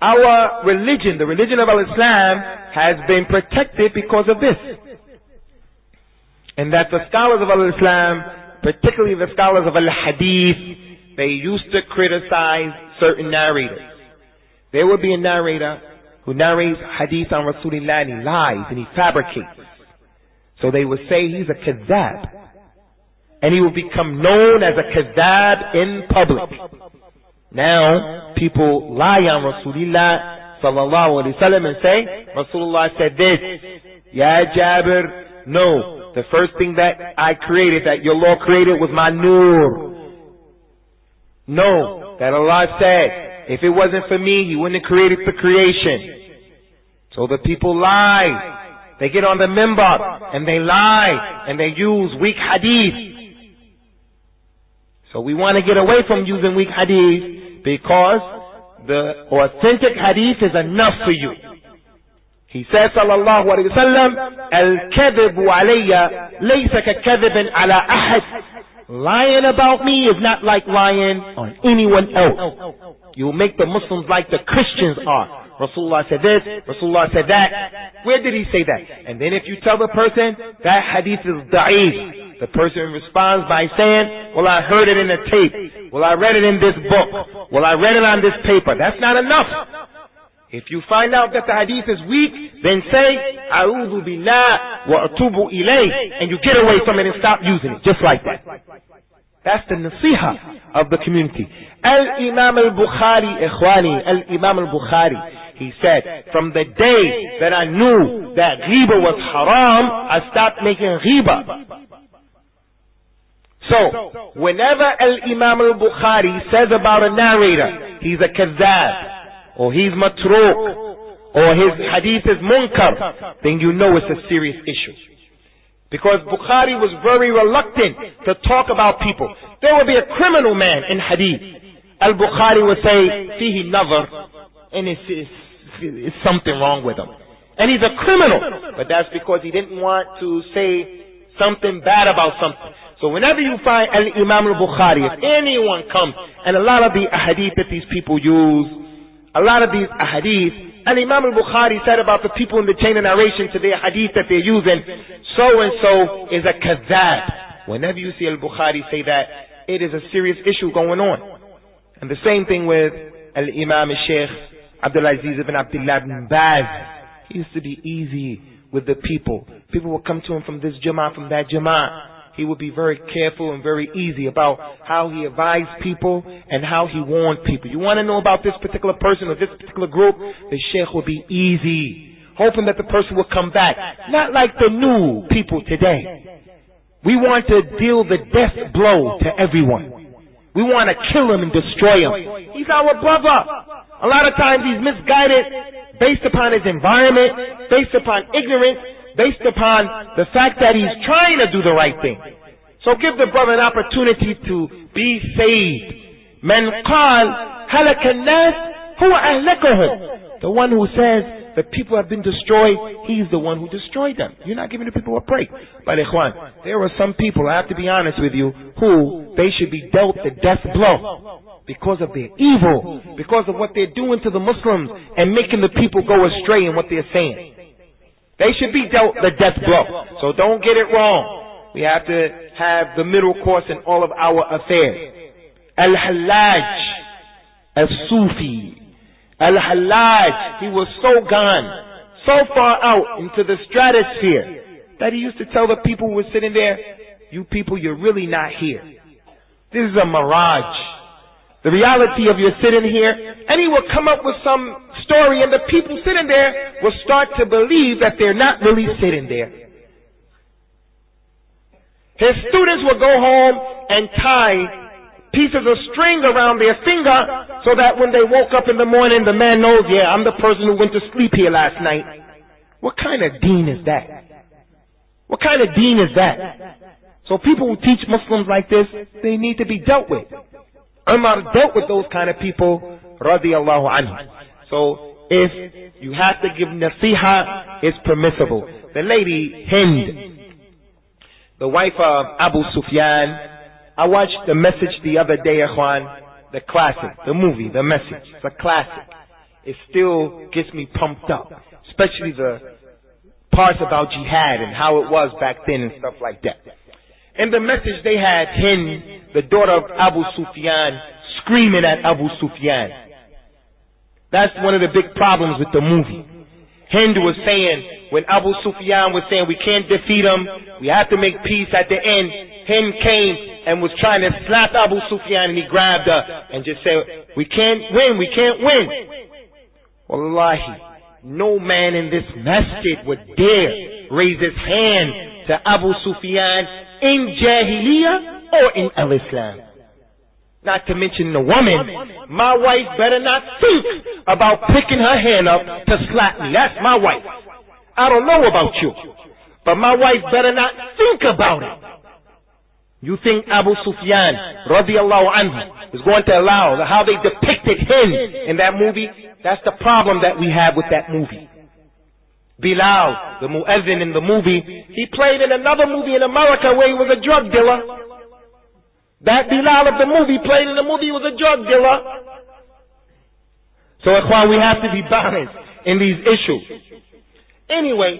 Our religion, the religion of Islam, has been protected because of this. And that the scholars of Islam, particularly the scholars of Al-Hadith, they used to criticize certain narrators. There would be a narrator who narrates Hadith on Rasulullah and he lies and he fabricates. So they would say he's a kadhab. And he will become known as a kadhab in public. Now, people lie on Rasulullah sallallahu alaihi wasallam and say, Rasulullah said this, Ya Jabir, no, the first thing that I created, that your Lord created, was my nur. No, that Allah said, if it wasn't for me, He wouldn't have created the creation. So the people lie. They get on the minbar and they lie and they use weak hadith. So we want to get away from using weak hadith because the authentic hadith is enough for you. He says, sallallahu alayhi wa sallam, al-kadhibu alayya laysa ka-kadhibin ala ahad. Lying about me is not like lying on anyone else. You will make the Muslims like the Christians are. Rasulullah said this, Rasulullah said that. Where did he say that? And then if you tell the person that hadith is da'if, the person responds by saying, well, I heard it in a tape. Well, I read it in this book. Well, I read it on this paper. That's not enough. If you find out that the hadith is weak, then say, A'udhu billah wa atubu ilayh, and you get away from it and stop using it, just like that. That's the nasiha of the community. Al-Imam al-Bukhari, ikhwani, Al-Imam al-Bukhari, he said, from the day that I knew that ghiba was haram, I stopped making ghiba. So, whenever Al-Imam al-Bukhari says about a narrator, he's a kadhab, or he's matruk, or his hadith is munkar, then you know it's a serious issue. Because Bukhari was very reluctant to talk about people. There would be a criminal man in hadith. Al-Bukhari would say, fihi nazar, and it's something wrong with him. And he's a criminal. But that's because he didn't want to say something bad about something. So whenever you find Al-Imam al-Bukhari, if anyone comes, and a lot of the ahadith that these people use, a lot of these ahadith, Al-Imam al-Bukhari said about the people in the chain of narration to their hadith that they're using, so and so is a kadhab. Whenever you see Al-Bukhari say that, it is a serious issue going on. And the same thing with Al-Imam al-Sheikh Abdulaziz ibn Abdullah ibn Baz. He used to be easy with the people. People would come to him from this Jama'ah, from that Jama'ah. He would be very careful and very easy about how he advised people and how he warned people. You want to know about this particular person or this particular group? The Sheikh would be easy, hoping that the person will come back. Not like the new people today. We want to deal the death blow to everyone. We want to kill him and destroy him. He's our brother. A lot of times he's misguided based upon his environment, based upon ignorance, based upon the fact that he's trying to do the right thing. So give the brother an opportunity to be saved. Man qal halaka an-nas huwa ahlakahum. The one who says the people have been destroyed, he's the one who destroyed them. You're not giving the people a break. But ikhwan, there are some people, I have to be honest with you, who they should be dealt the death blow because of their evil, because of what they're doing to the Muslims and making the people go astray in what they're saying. They should be dealt the death blow. So don't get it wrong. We have to have the middle course in all of our affairs. Al-Hallaj, Al-Sufi, Al-Hallaj, he was so gone, so far out into the stratosphere, that he used to tell the people who were sitting there, you people, you're really not here. This is a mirage. The reality of you're sitting here, and he will come up with some story, and the people sitting there will start to believe that they're not really sitting there. His students will go home and tie pieces of string around their finger so that when they woke up in the morning, the man knows, yeah, I'm the person who went to sleep here last night. What kind of deen is that? What kind of deen is that? So people who teach Muslims like this, they need to be dealt with. Umar dealt with those kind of people, radiyallahu anhu. So if you have to give nasiha, it's permissible. The lady Hind, the wife of Abu Sufyan, I watched The Message the other day, ikhwan, the classic, the movie, The Message. It's a classic. It still gets me pumped up, especially the parts about jihad and how it was back then and stuff like that. In The Message, they had Hind, the daughter of Abu Sufyan, screaming at Abu Sufyan. That's one of the big problems with the movie. Hind was saying, when Abu Sufyan was saying we can't defeat him, we have to make peace at the end, Hind came and was trying to slap Abu Sufyan, and he grabbed her and just said, we can't win, we can't win. Wallahi, no man in this masjid would dare raise his hand to Abu Sufyan in Jahiliyyah or in Al-Islam. Not to mention the woman. My wife better not think about picking her hand up to slap me. That's my wife. I don't know about you, but my wife better not think about it. You think Abu Sufyan radiallahu anhu is going to allow how they depicted him in that movie? That's the problem that we have with that movie. Bilal, the muezzin in the movie, he played in another movie in America where he was a drug dealer. That Bilal of the movie played in the movie was a drug dealer. So ikhwan, we have to be balanced in these issues. Anyway,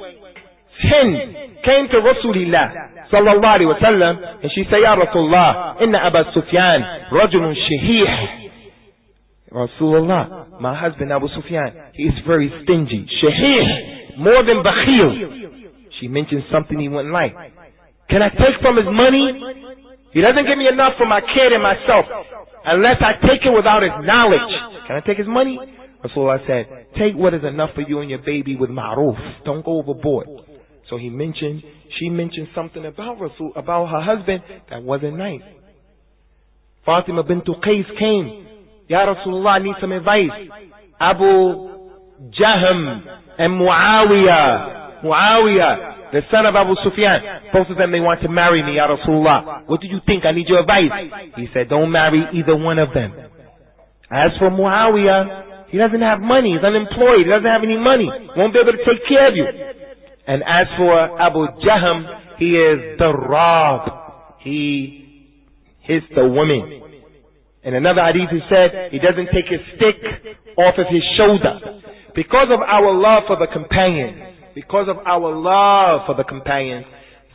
Hind came to Rasulullah sallallahu alaihi wasallam and she said, Ya Rasulullah, inna Abu Sufyan rajulun shahih. Rasulullah, my husband Abu Sufyan, he is very stingy. Shahih, more than bakhil. She mentioned something he wouldn't like. Can I take from his money? He doesn't give me enough for my kid and myself unless I take it without his knowledge. Can I take his money? Rasulullah said, take what is enough for you and your baby with ma'ruf. Don't go overboard. So she mentioned something about her husband that wasn't nice. Fatima bint Qais came. Ya Rasulullah, I need some advice. Abu Jahm and Muawiyah, the son of Abu Sufyan, both of them, they want to marry me, Ya Rasulullah. What do you think? I need your advice. He said, don't marry either one of them. As for Muawiyah, he doesn't have money. He's unemployed. He doesn't have any money. Won't be able to take care of you. And as for Abu Jahm, he is the Rab. He hits the women. In another hadith he said, he doesn't take his stick off of his shoulder. Because of our love for the companions,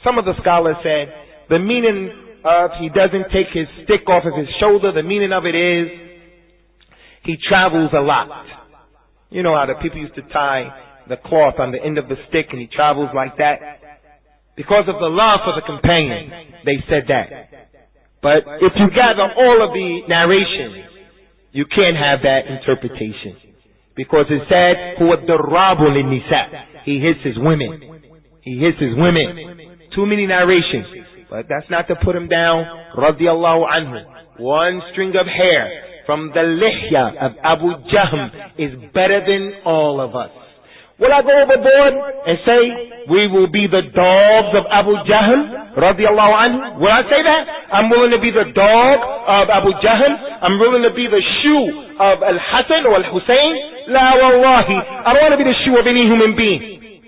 some of the scholars said, the meaning of he doesn't take his stick off of his shoulder, the meaning of it is, he travels a lot. You know how the people used to tie the cloth on the end of the stick and he travels like that? Because of the love for the companions, they said that. But if you gather all of the narrations, you can't have that interpretation. Because it said, huwa ad-darrabu lin-nisa. He hits his women. He hits his women. Too many narrations. But that's not to put him down. Radiallahu anhu. One string of hair from the lihya of Abu Jahm is better than all of us. Will I go overboard and say we will be the dogs of Abu Jahm radiallahu anhu? Will I say that? I'm willing to be the dog of Abu Jahm. I'm willing to be the shoe of Al-Hasan or Al-Hussein. La wallahi, I don't want to be the shoe of any human being.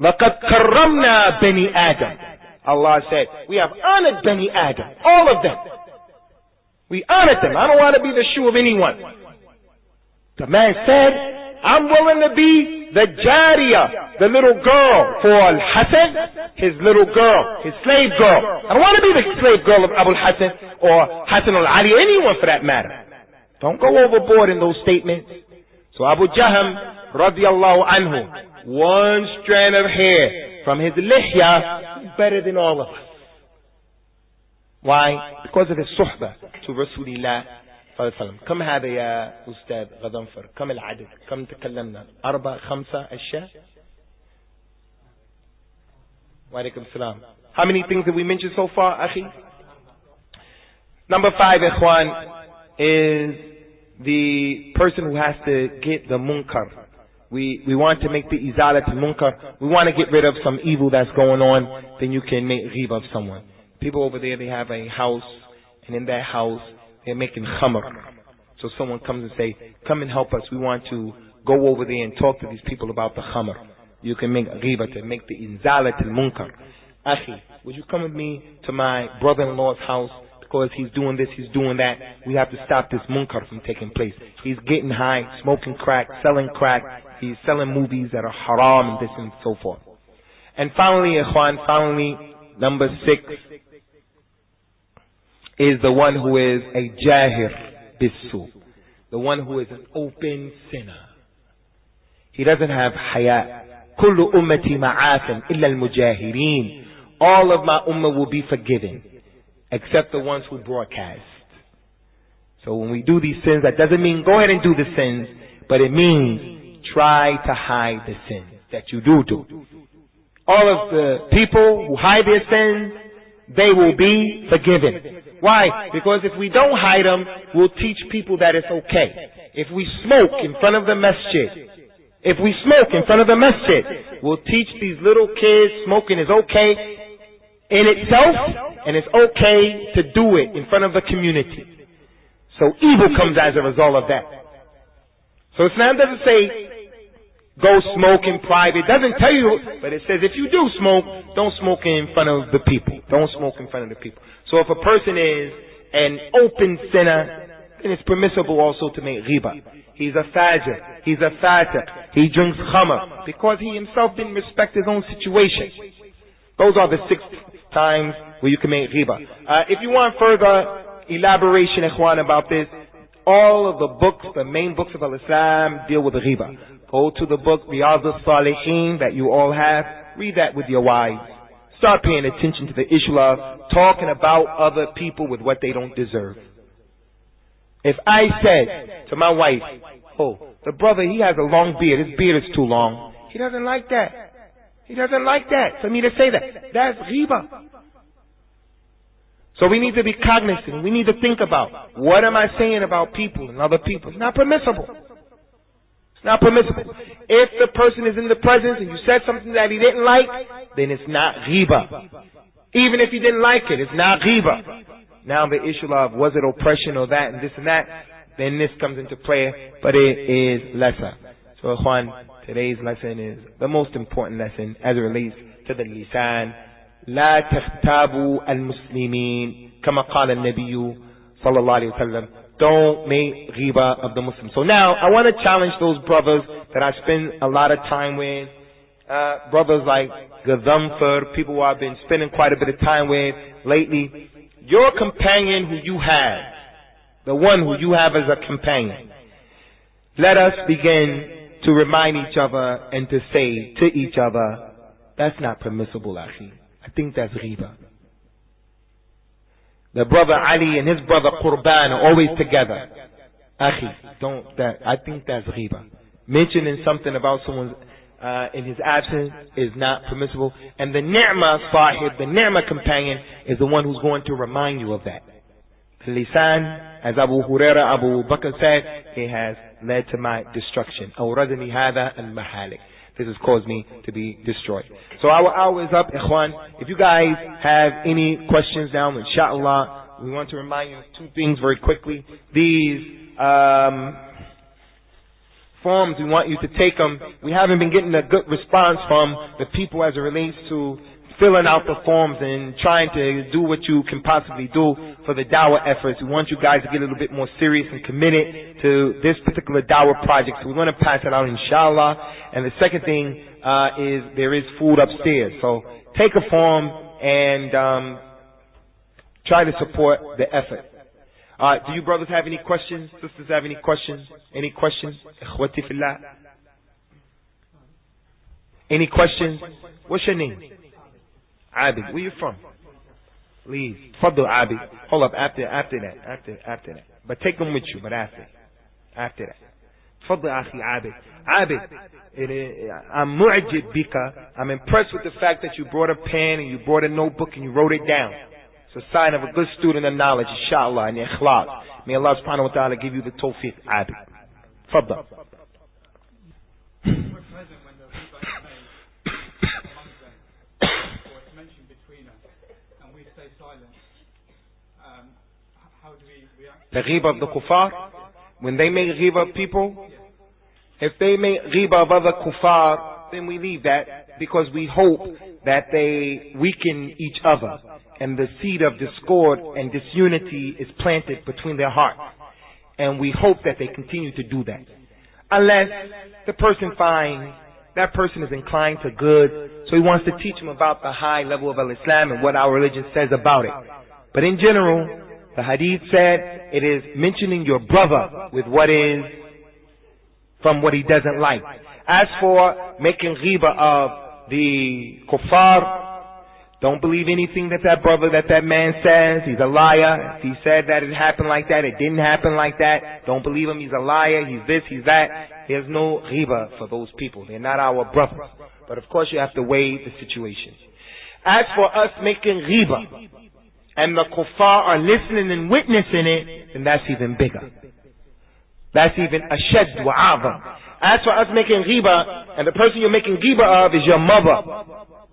لَقَدْ كَرَّمْنَا بَنِي آدَمَ. Allah said, we have honored Bani Adam, all of them. We honored them. I don't want to be the shoe of anyone. The man said, I'm willing to be the Jariyah, the little girl for Al-Hasan, his little girl, his slave girl. I don't want to be the slave girl of Abu Hassan or Hassan al-Ali, anyone for that matter. Don't go overboard in those statements. So Abu Jahm, radiallahu anhu, one strand of hair from his lihya is better than all of us. Why? Because of his suhbah to Rasulullah sallallahu alaihi wasallam. كم هذا يا أستاذ غضنفر؟ كم العدد؟ كم تكلمنا؟ 4 5 أشياء؟ وعليكم السلام. How many things did we mention so far, akhi? Number 5, ikhwan, is the person who has to get the munkar. We want to make the izalat al-munkar. We want to get rid of some evil that's going on. Then you can make ghiba of someone. People over there, they have a house, and in that house, they're making khamr. So someone comes and say, come and help us. We want to go over there and talk to these people about the khamr. You can make ghiba to make the izalat al-munkar. Akhi, would you come with me to my brother-in-law's house? Because he's doing this, he's doing that. We have to stop this munkar from taking place. He's getting high, smoking crack, selling crack. He's selling movies that are haram and this and so forth. And finally, ikhwan, number 6 is the one who is a jahir bisu. The one who is an open sinner. He doesn't have haya. كل أمتي معافٍ إلا المجاهرين. All of my ummah will be forgiven, except the ones who broadcast. So when we do these sins, that doesn't mean go ahead and do the sins, but it means try to hide the sins that you do. All of the people who hide their sins, they will be forgiven. Why? Because if we don't hide them, we'll teach people that it's okay. If we smoke in front of the masjid, we'll teach these little kids smoking is okay in itself, and it's okay to do it in front of the community. So evil comes as a result of that. So Islam doesn't say go smoke in private. It doesn't tell you, but it says if you do smoke, don't smoke in front of the people. Don't smoke in front of the people. So if a person is an open sinner, then it's permissible also to make ghibah. He's a fajr, he's a fatiq, he drinks khamr, because he himself didn't respect his own situation. Those are the 6 times where you can make ghibah. If you want further elaboration, ikhwan, about this, all of the books, the main books of Islam deal with ghibah. Go to the book Riyadh al-Salihin that you all have, read that with your wives. Start paying attention to the issue of talking about other people with what they don't deserve. If I said to my wife, oh, the brother, he has a long beard, his beard is too long, he doesn't like that. He doesn't like that. For me to say that, that's ghibah. So we need to be cognizant. We need to think about, what am I saying about people and other people? It's not permissible. It's not permissible. If the person is in the presence and you said something that he didn't like, then it's not ghibah. Even if he didn't like it, it's not ghibah. Now the issue of was it oppression or that and this and that, then this comes into play, but it is lesser. So ikhwan, today's lesson is the most important lesson as it relates to the lisan. لا تغتابوا المسلمين كما قال النبي صلى الله عليه وسلم. Don't make ghibah of the Muslims. So now I want to challenge those brothers that I spend a lot of time with, brothers like Gazamfar, people who I've been spending quite a bit of time with lately. Your companion who you have, the one who you have as a companion, let us begin to remind each other and to say to each other, that's not permissible, akhi. I think that's ghibah. The brother Ali and his brother Qur'an are always together. Akhi, I think that's ghibah. Mentioning something about someone's in his absence is not permissible. And the ni'mah sahib, the ni'mah companion, is the one who's going to remind you of that. The lisan, as Abu Huraira, Abu Bakr said, it has led to my destruction. Awradani hada al-mahalik. This has caused me to be destroyed. So our hour is up, ikhwan. If you guys have any questions now, inshallah, we want to remind you of 2 things very quickly. These forms, we want you to take them. We haven't been getting a good response from the people as it relates to filling out the forms and trying to do what you can possibly do for the dawah efforts. We want you guys to get a little bit more serious and committed to this particular dawah project. So we're going to pass it out, inshallah. And the second thing is there is food upstairs. So take a form and try to support the effort. Do you brothers have any questions? Sisters have any questions? Any questions? Ikhwati fillah. Any questions? What's your name? Abid. Where you from? Please. Fadl Abid. Hold up. After that. But take them with you. But after that. Fadl Akhi Abid. Abid. I'm mu'ajib bika. I'm impressed with the fact that you brought a pen and you brought a notebook and you wrote it down. It's a sign of a good student of knowledge, inshallah, and ikhlas. May Allah subhanahu wa ta'ala give you the tawfiq, Abid. Fadda. The ghibah of the kuffar, when they make ghibah of people, if they make ghibah of other kuffar, then we leave that because we hope that they weaken each other and the seed of discord and disunity is planted between their hearts. And we hope that they continue to do that. Unless the person finds that person is inclined to good, so he wants to teach them about the high level of Islam and what our religion says about it. But in general, the hadith said it is mentioning your brother with what is from what he doesn't like. As for making ghiba of the kuffar, don't believe anything that that brother, that man says. He's a liar. If he said that it happened like that, it didn't happen like that. Don't believe him. He's a liar. He's this, he's that. There's no ghiba for those people. They're not our brothers. But of course you have to weigh the situation. As for us making ghiba, and the kuffar are listening and witnessing it, then that's even bigger. That's even ashad wa a'zam. As for us making ghiba, and the person you're making ghiba of is your mother,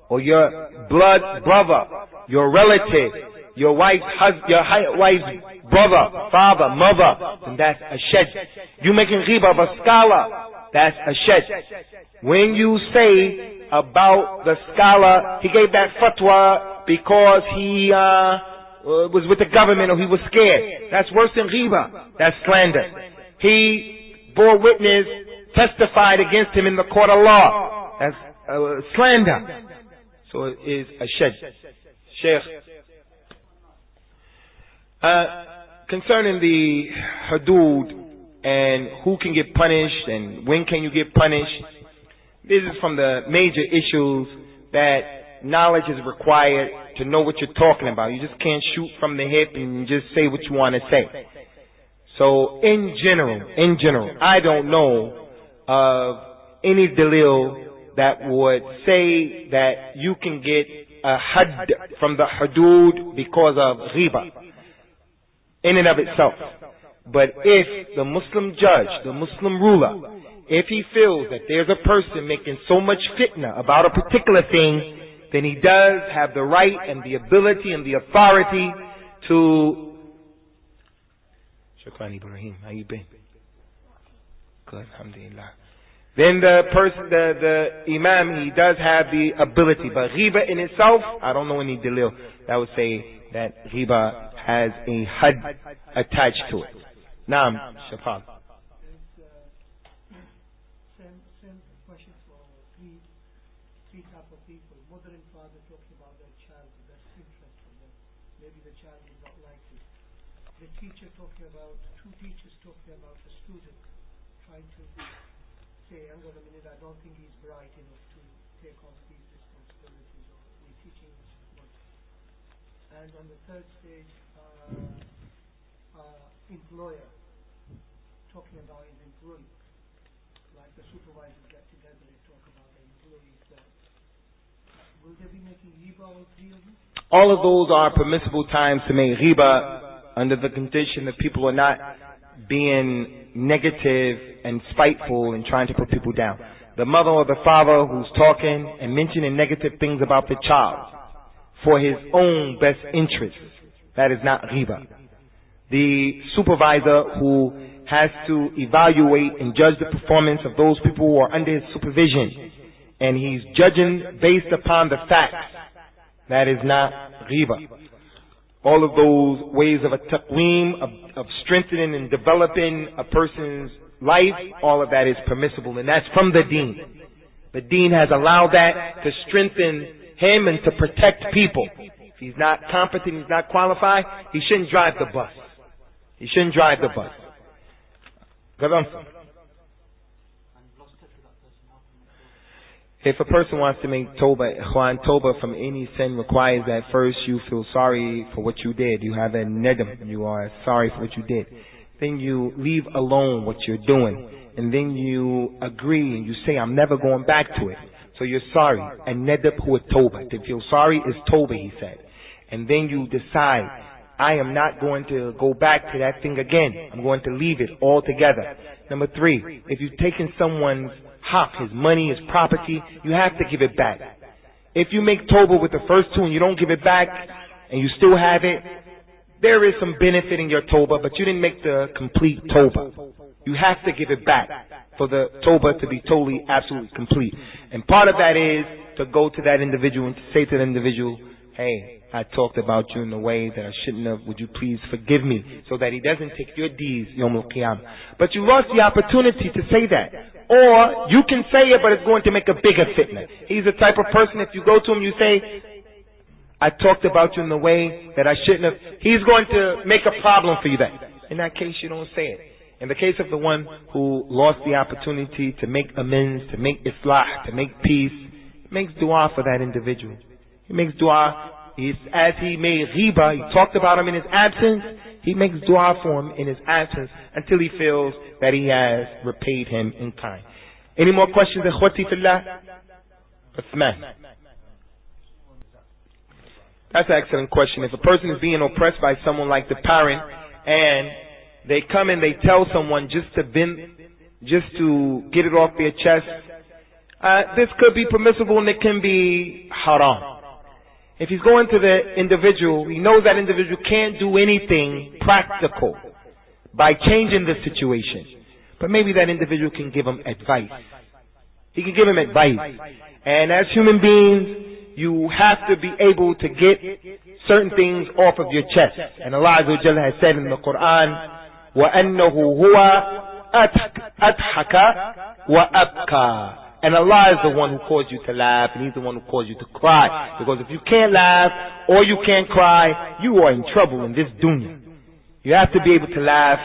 or your blood brother, your relative, your wife's brother, father, mother, then that's ashad. You making ghiba of a scholar, that's ashad. When you say about the scholar, he gave that fatwa because he was with the government or he was scared, that's worse than ghiba. That's slander. He bore witness, testified against him in the court of law, that's slander. So it is ashad. Sheikh, concerning the hudud and who can get punished and when can you get punished, this is from the major issues that knowledge is required to know what you're talking about. You just can't shoot from the hip and just say what you want to say. So in general, I don't know of any dalil that would say that you can get a had from the hudud because of ghiba in and of itself. But if the Muslim judge, the Muslim ruler, if he feels that there's a person making so much fitna about a particular thing, then he does have the right and the ability and the authority to... Shukran Ibrahim, how you been? Good, alhamdulillah. Then the person, the imam, he does have the ability. But ghiba in itself, I don't know any dalil that would say that ghiba has a had attached to it. Naam, Shafaq. Same question for three type of people. Mother and father talking about their child, the best interest for them. Maybe the child is not like it. The teacher talking about, two teachers talking about the student, trying to say, hang on a minute, I don't think he's bright enough to take on these responsibilities, or we're teaching this much. And on the third stage, employer talking about his employee, like the supervisors get together and talk about the employees. Will they be making ghiba, all three of them? All of those are permissible times to make ghiba under the condition that people are not being negative and spiteful and trying to put people down. The mother or the father who's talking and mentioning negative things about the child for his own best interest, that is not ghiba. The supervisor who has to evaluate and judge the performance of those people who are under his supervision, and he's judging based upon the facts, that is not ghiba. All of those ways of a taqweem, of strengthening and developing a person's life, all of that is permissible, and that's from the deen. The deen has allowed that to strengthen him and to protect people. If he's not competent, he's not qualified, he shouldn't drive the bus. He shouldn't drive the bus. If a person wants to make tawbah from any sin requires that first you feel sorry for what you did. You have a nadam. You are sorry for what you did. Then you leave alone what you're doing. And then you agree and you say, I'm never going back to it. So you're sorry. And nadab huwa tawbah. To feel sorry is tawbah, he said. And then you decide, I am not going to go back to that thing again. I'm going to leave it altogether. Number 3, if you've taken someone's haq, his money, his property, you have to give it back. If you make tawbah with the first 2 and you don't give it back, and you still have it, there is some benefit in your tawbah, but you didn't make the complete tawbah. You have to give it back for the tawbah to be totally, absolutely complete. And part of that is to go to that individual and to say to the individual, hey, I talked about you in a way that I shouldn't have. Would you please forgive me? So that he doesn't take your deeds, Yawm al-Qiyamah. But you lost the opportunity to say that. Or you can say it, but it's going to make a bigger fitna. He's the type of person, if you go to him, you say, I talked about you in the way that I shouldn't have. He's going to make a problem for you then. In that case, you don't say it. In the case of the one who lost the opportunity to make amends, to make islah, to make peace, he makes dua for that individual. He makes dua. As he made ghiba, he talked about him in his absence, he makes dua for him in his absence until he feels that he has repaid him in kind. Any more questions, ikhwati fillah? Uthman. That's an excellent question. If a person is being oppressed by someone like the parent, and they come and they tell someone just to get it off their chest, this could be permissible and it can be haram. If he's going to the individual, he knows that individual can't do anything practical by changing the situation. But maybe that individual can give him advice. He can give him advice. And as human beings, you have to be able to get certain things off of your chest. And Allah Azza wa Jalla has said in the Qur'an, وَأَنَّهُ هُوَ أَضْحَكَ وَأَبْكَى. And Allah is the one who caused you to laugh, and He's the one who caused you to cry. Because if you can't laugh or you can't cry, you are in trouble in this dunya. You have to be able to laugh,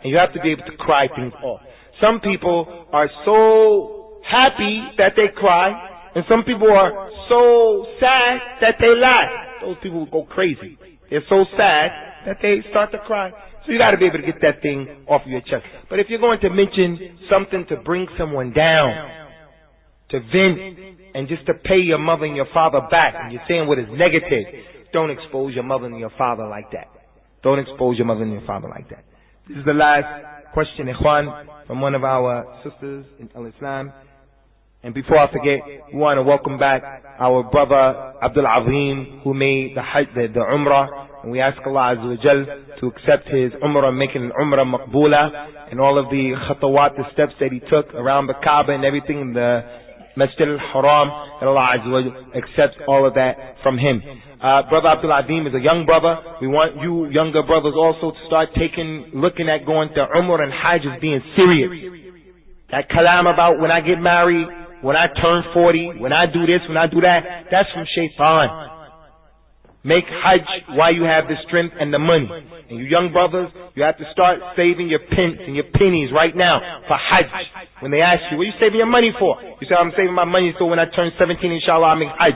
and you have to be able to cry things off. Some people are so happy that they cry, and some people are so sad that they laugh. Those people will go crazy. They're so sad that they start to cry. So you got to be able to get that thing off of your chest. But if you're going to mention something to bring someone down, to vent, and just to pay your mother and your father back, and you're saying what is negative, don't expose your mother and your father like that. Don't expose your mother and your father like that. This is the last question, ikhwan, from one of our sisters in Islam. And before I forget, we want to welcome back our brother Abdul Azim, who made the Hajj, the Umrah, and we ask Allah Azza wa Jal to accept his Umrah, making an Umrah maqbula, and all of the khatawat, the steps that he took around the Kaaba and everything in the Masjid al-Haram, and Allah Azza wa Jal accepts all of that from him. Brother Abdul Azim is a young brother. We want you younger brothers also to start looking at going to Umrah and Hajj as being serious. That kalam about when I get married, when I turn 40, when I do this, when I do that, that's from shaitan. Make Hajj while you have the strength and the money. And you young brothers, you have to start saving your pence and your pennies right now for Hajj. When they ask you, what are you saving your money for? You say, I'm saving my money so when I turn 17, inshallah, I make Hajj.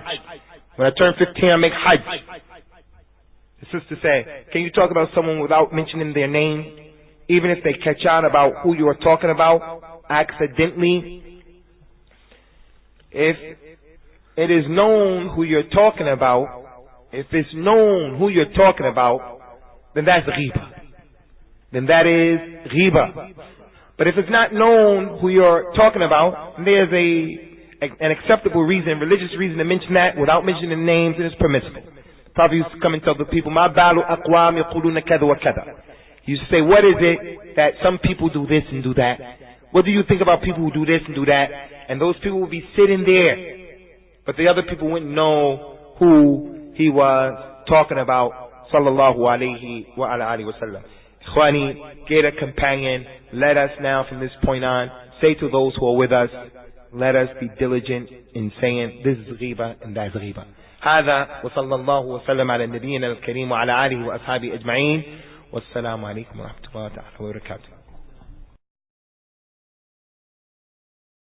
When I turn 15, I make Hajj. The sister said, can you talk about someone without mentioning their name? Even if they catch on about who you are talking about accidentally. If it is known who you're talking about, then that's ghiba. Then that is ghiba. But if it's not known who you're talking about, then there's an acceptable reason, religious reason to mention that without mentioning names, and it's permissible. Prophet used to come and tell the people, مَا بَالُ أَقْوَامِ يَقُولُونَ كَذَا وَكَذَا. He used to say, what is it that some people do this and do that? What do you think about people who do this and do that? And those people would be sitting there, but the other people wouldn't know who he was talking about, sallallahu alayhi wa ala alihi wa sallam. Ikhwani, get a companion. Let us now from this point on say to those who are with us, let us be diligent in saying this is ghiba and that is ghiba. هذا وصلى الله وسلم على نبينا الكريم وعلى آله وأصحابه أجمعين والسلام عليكم ورحمة الله وبركاته.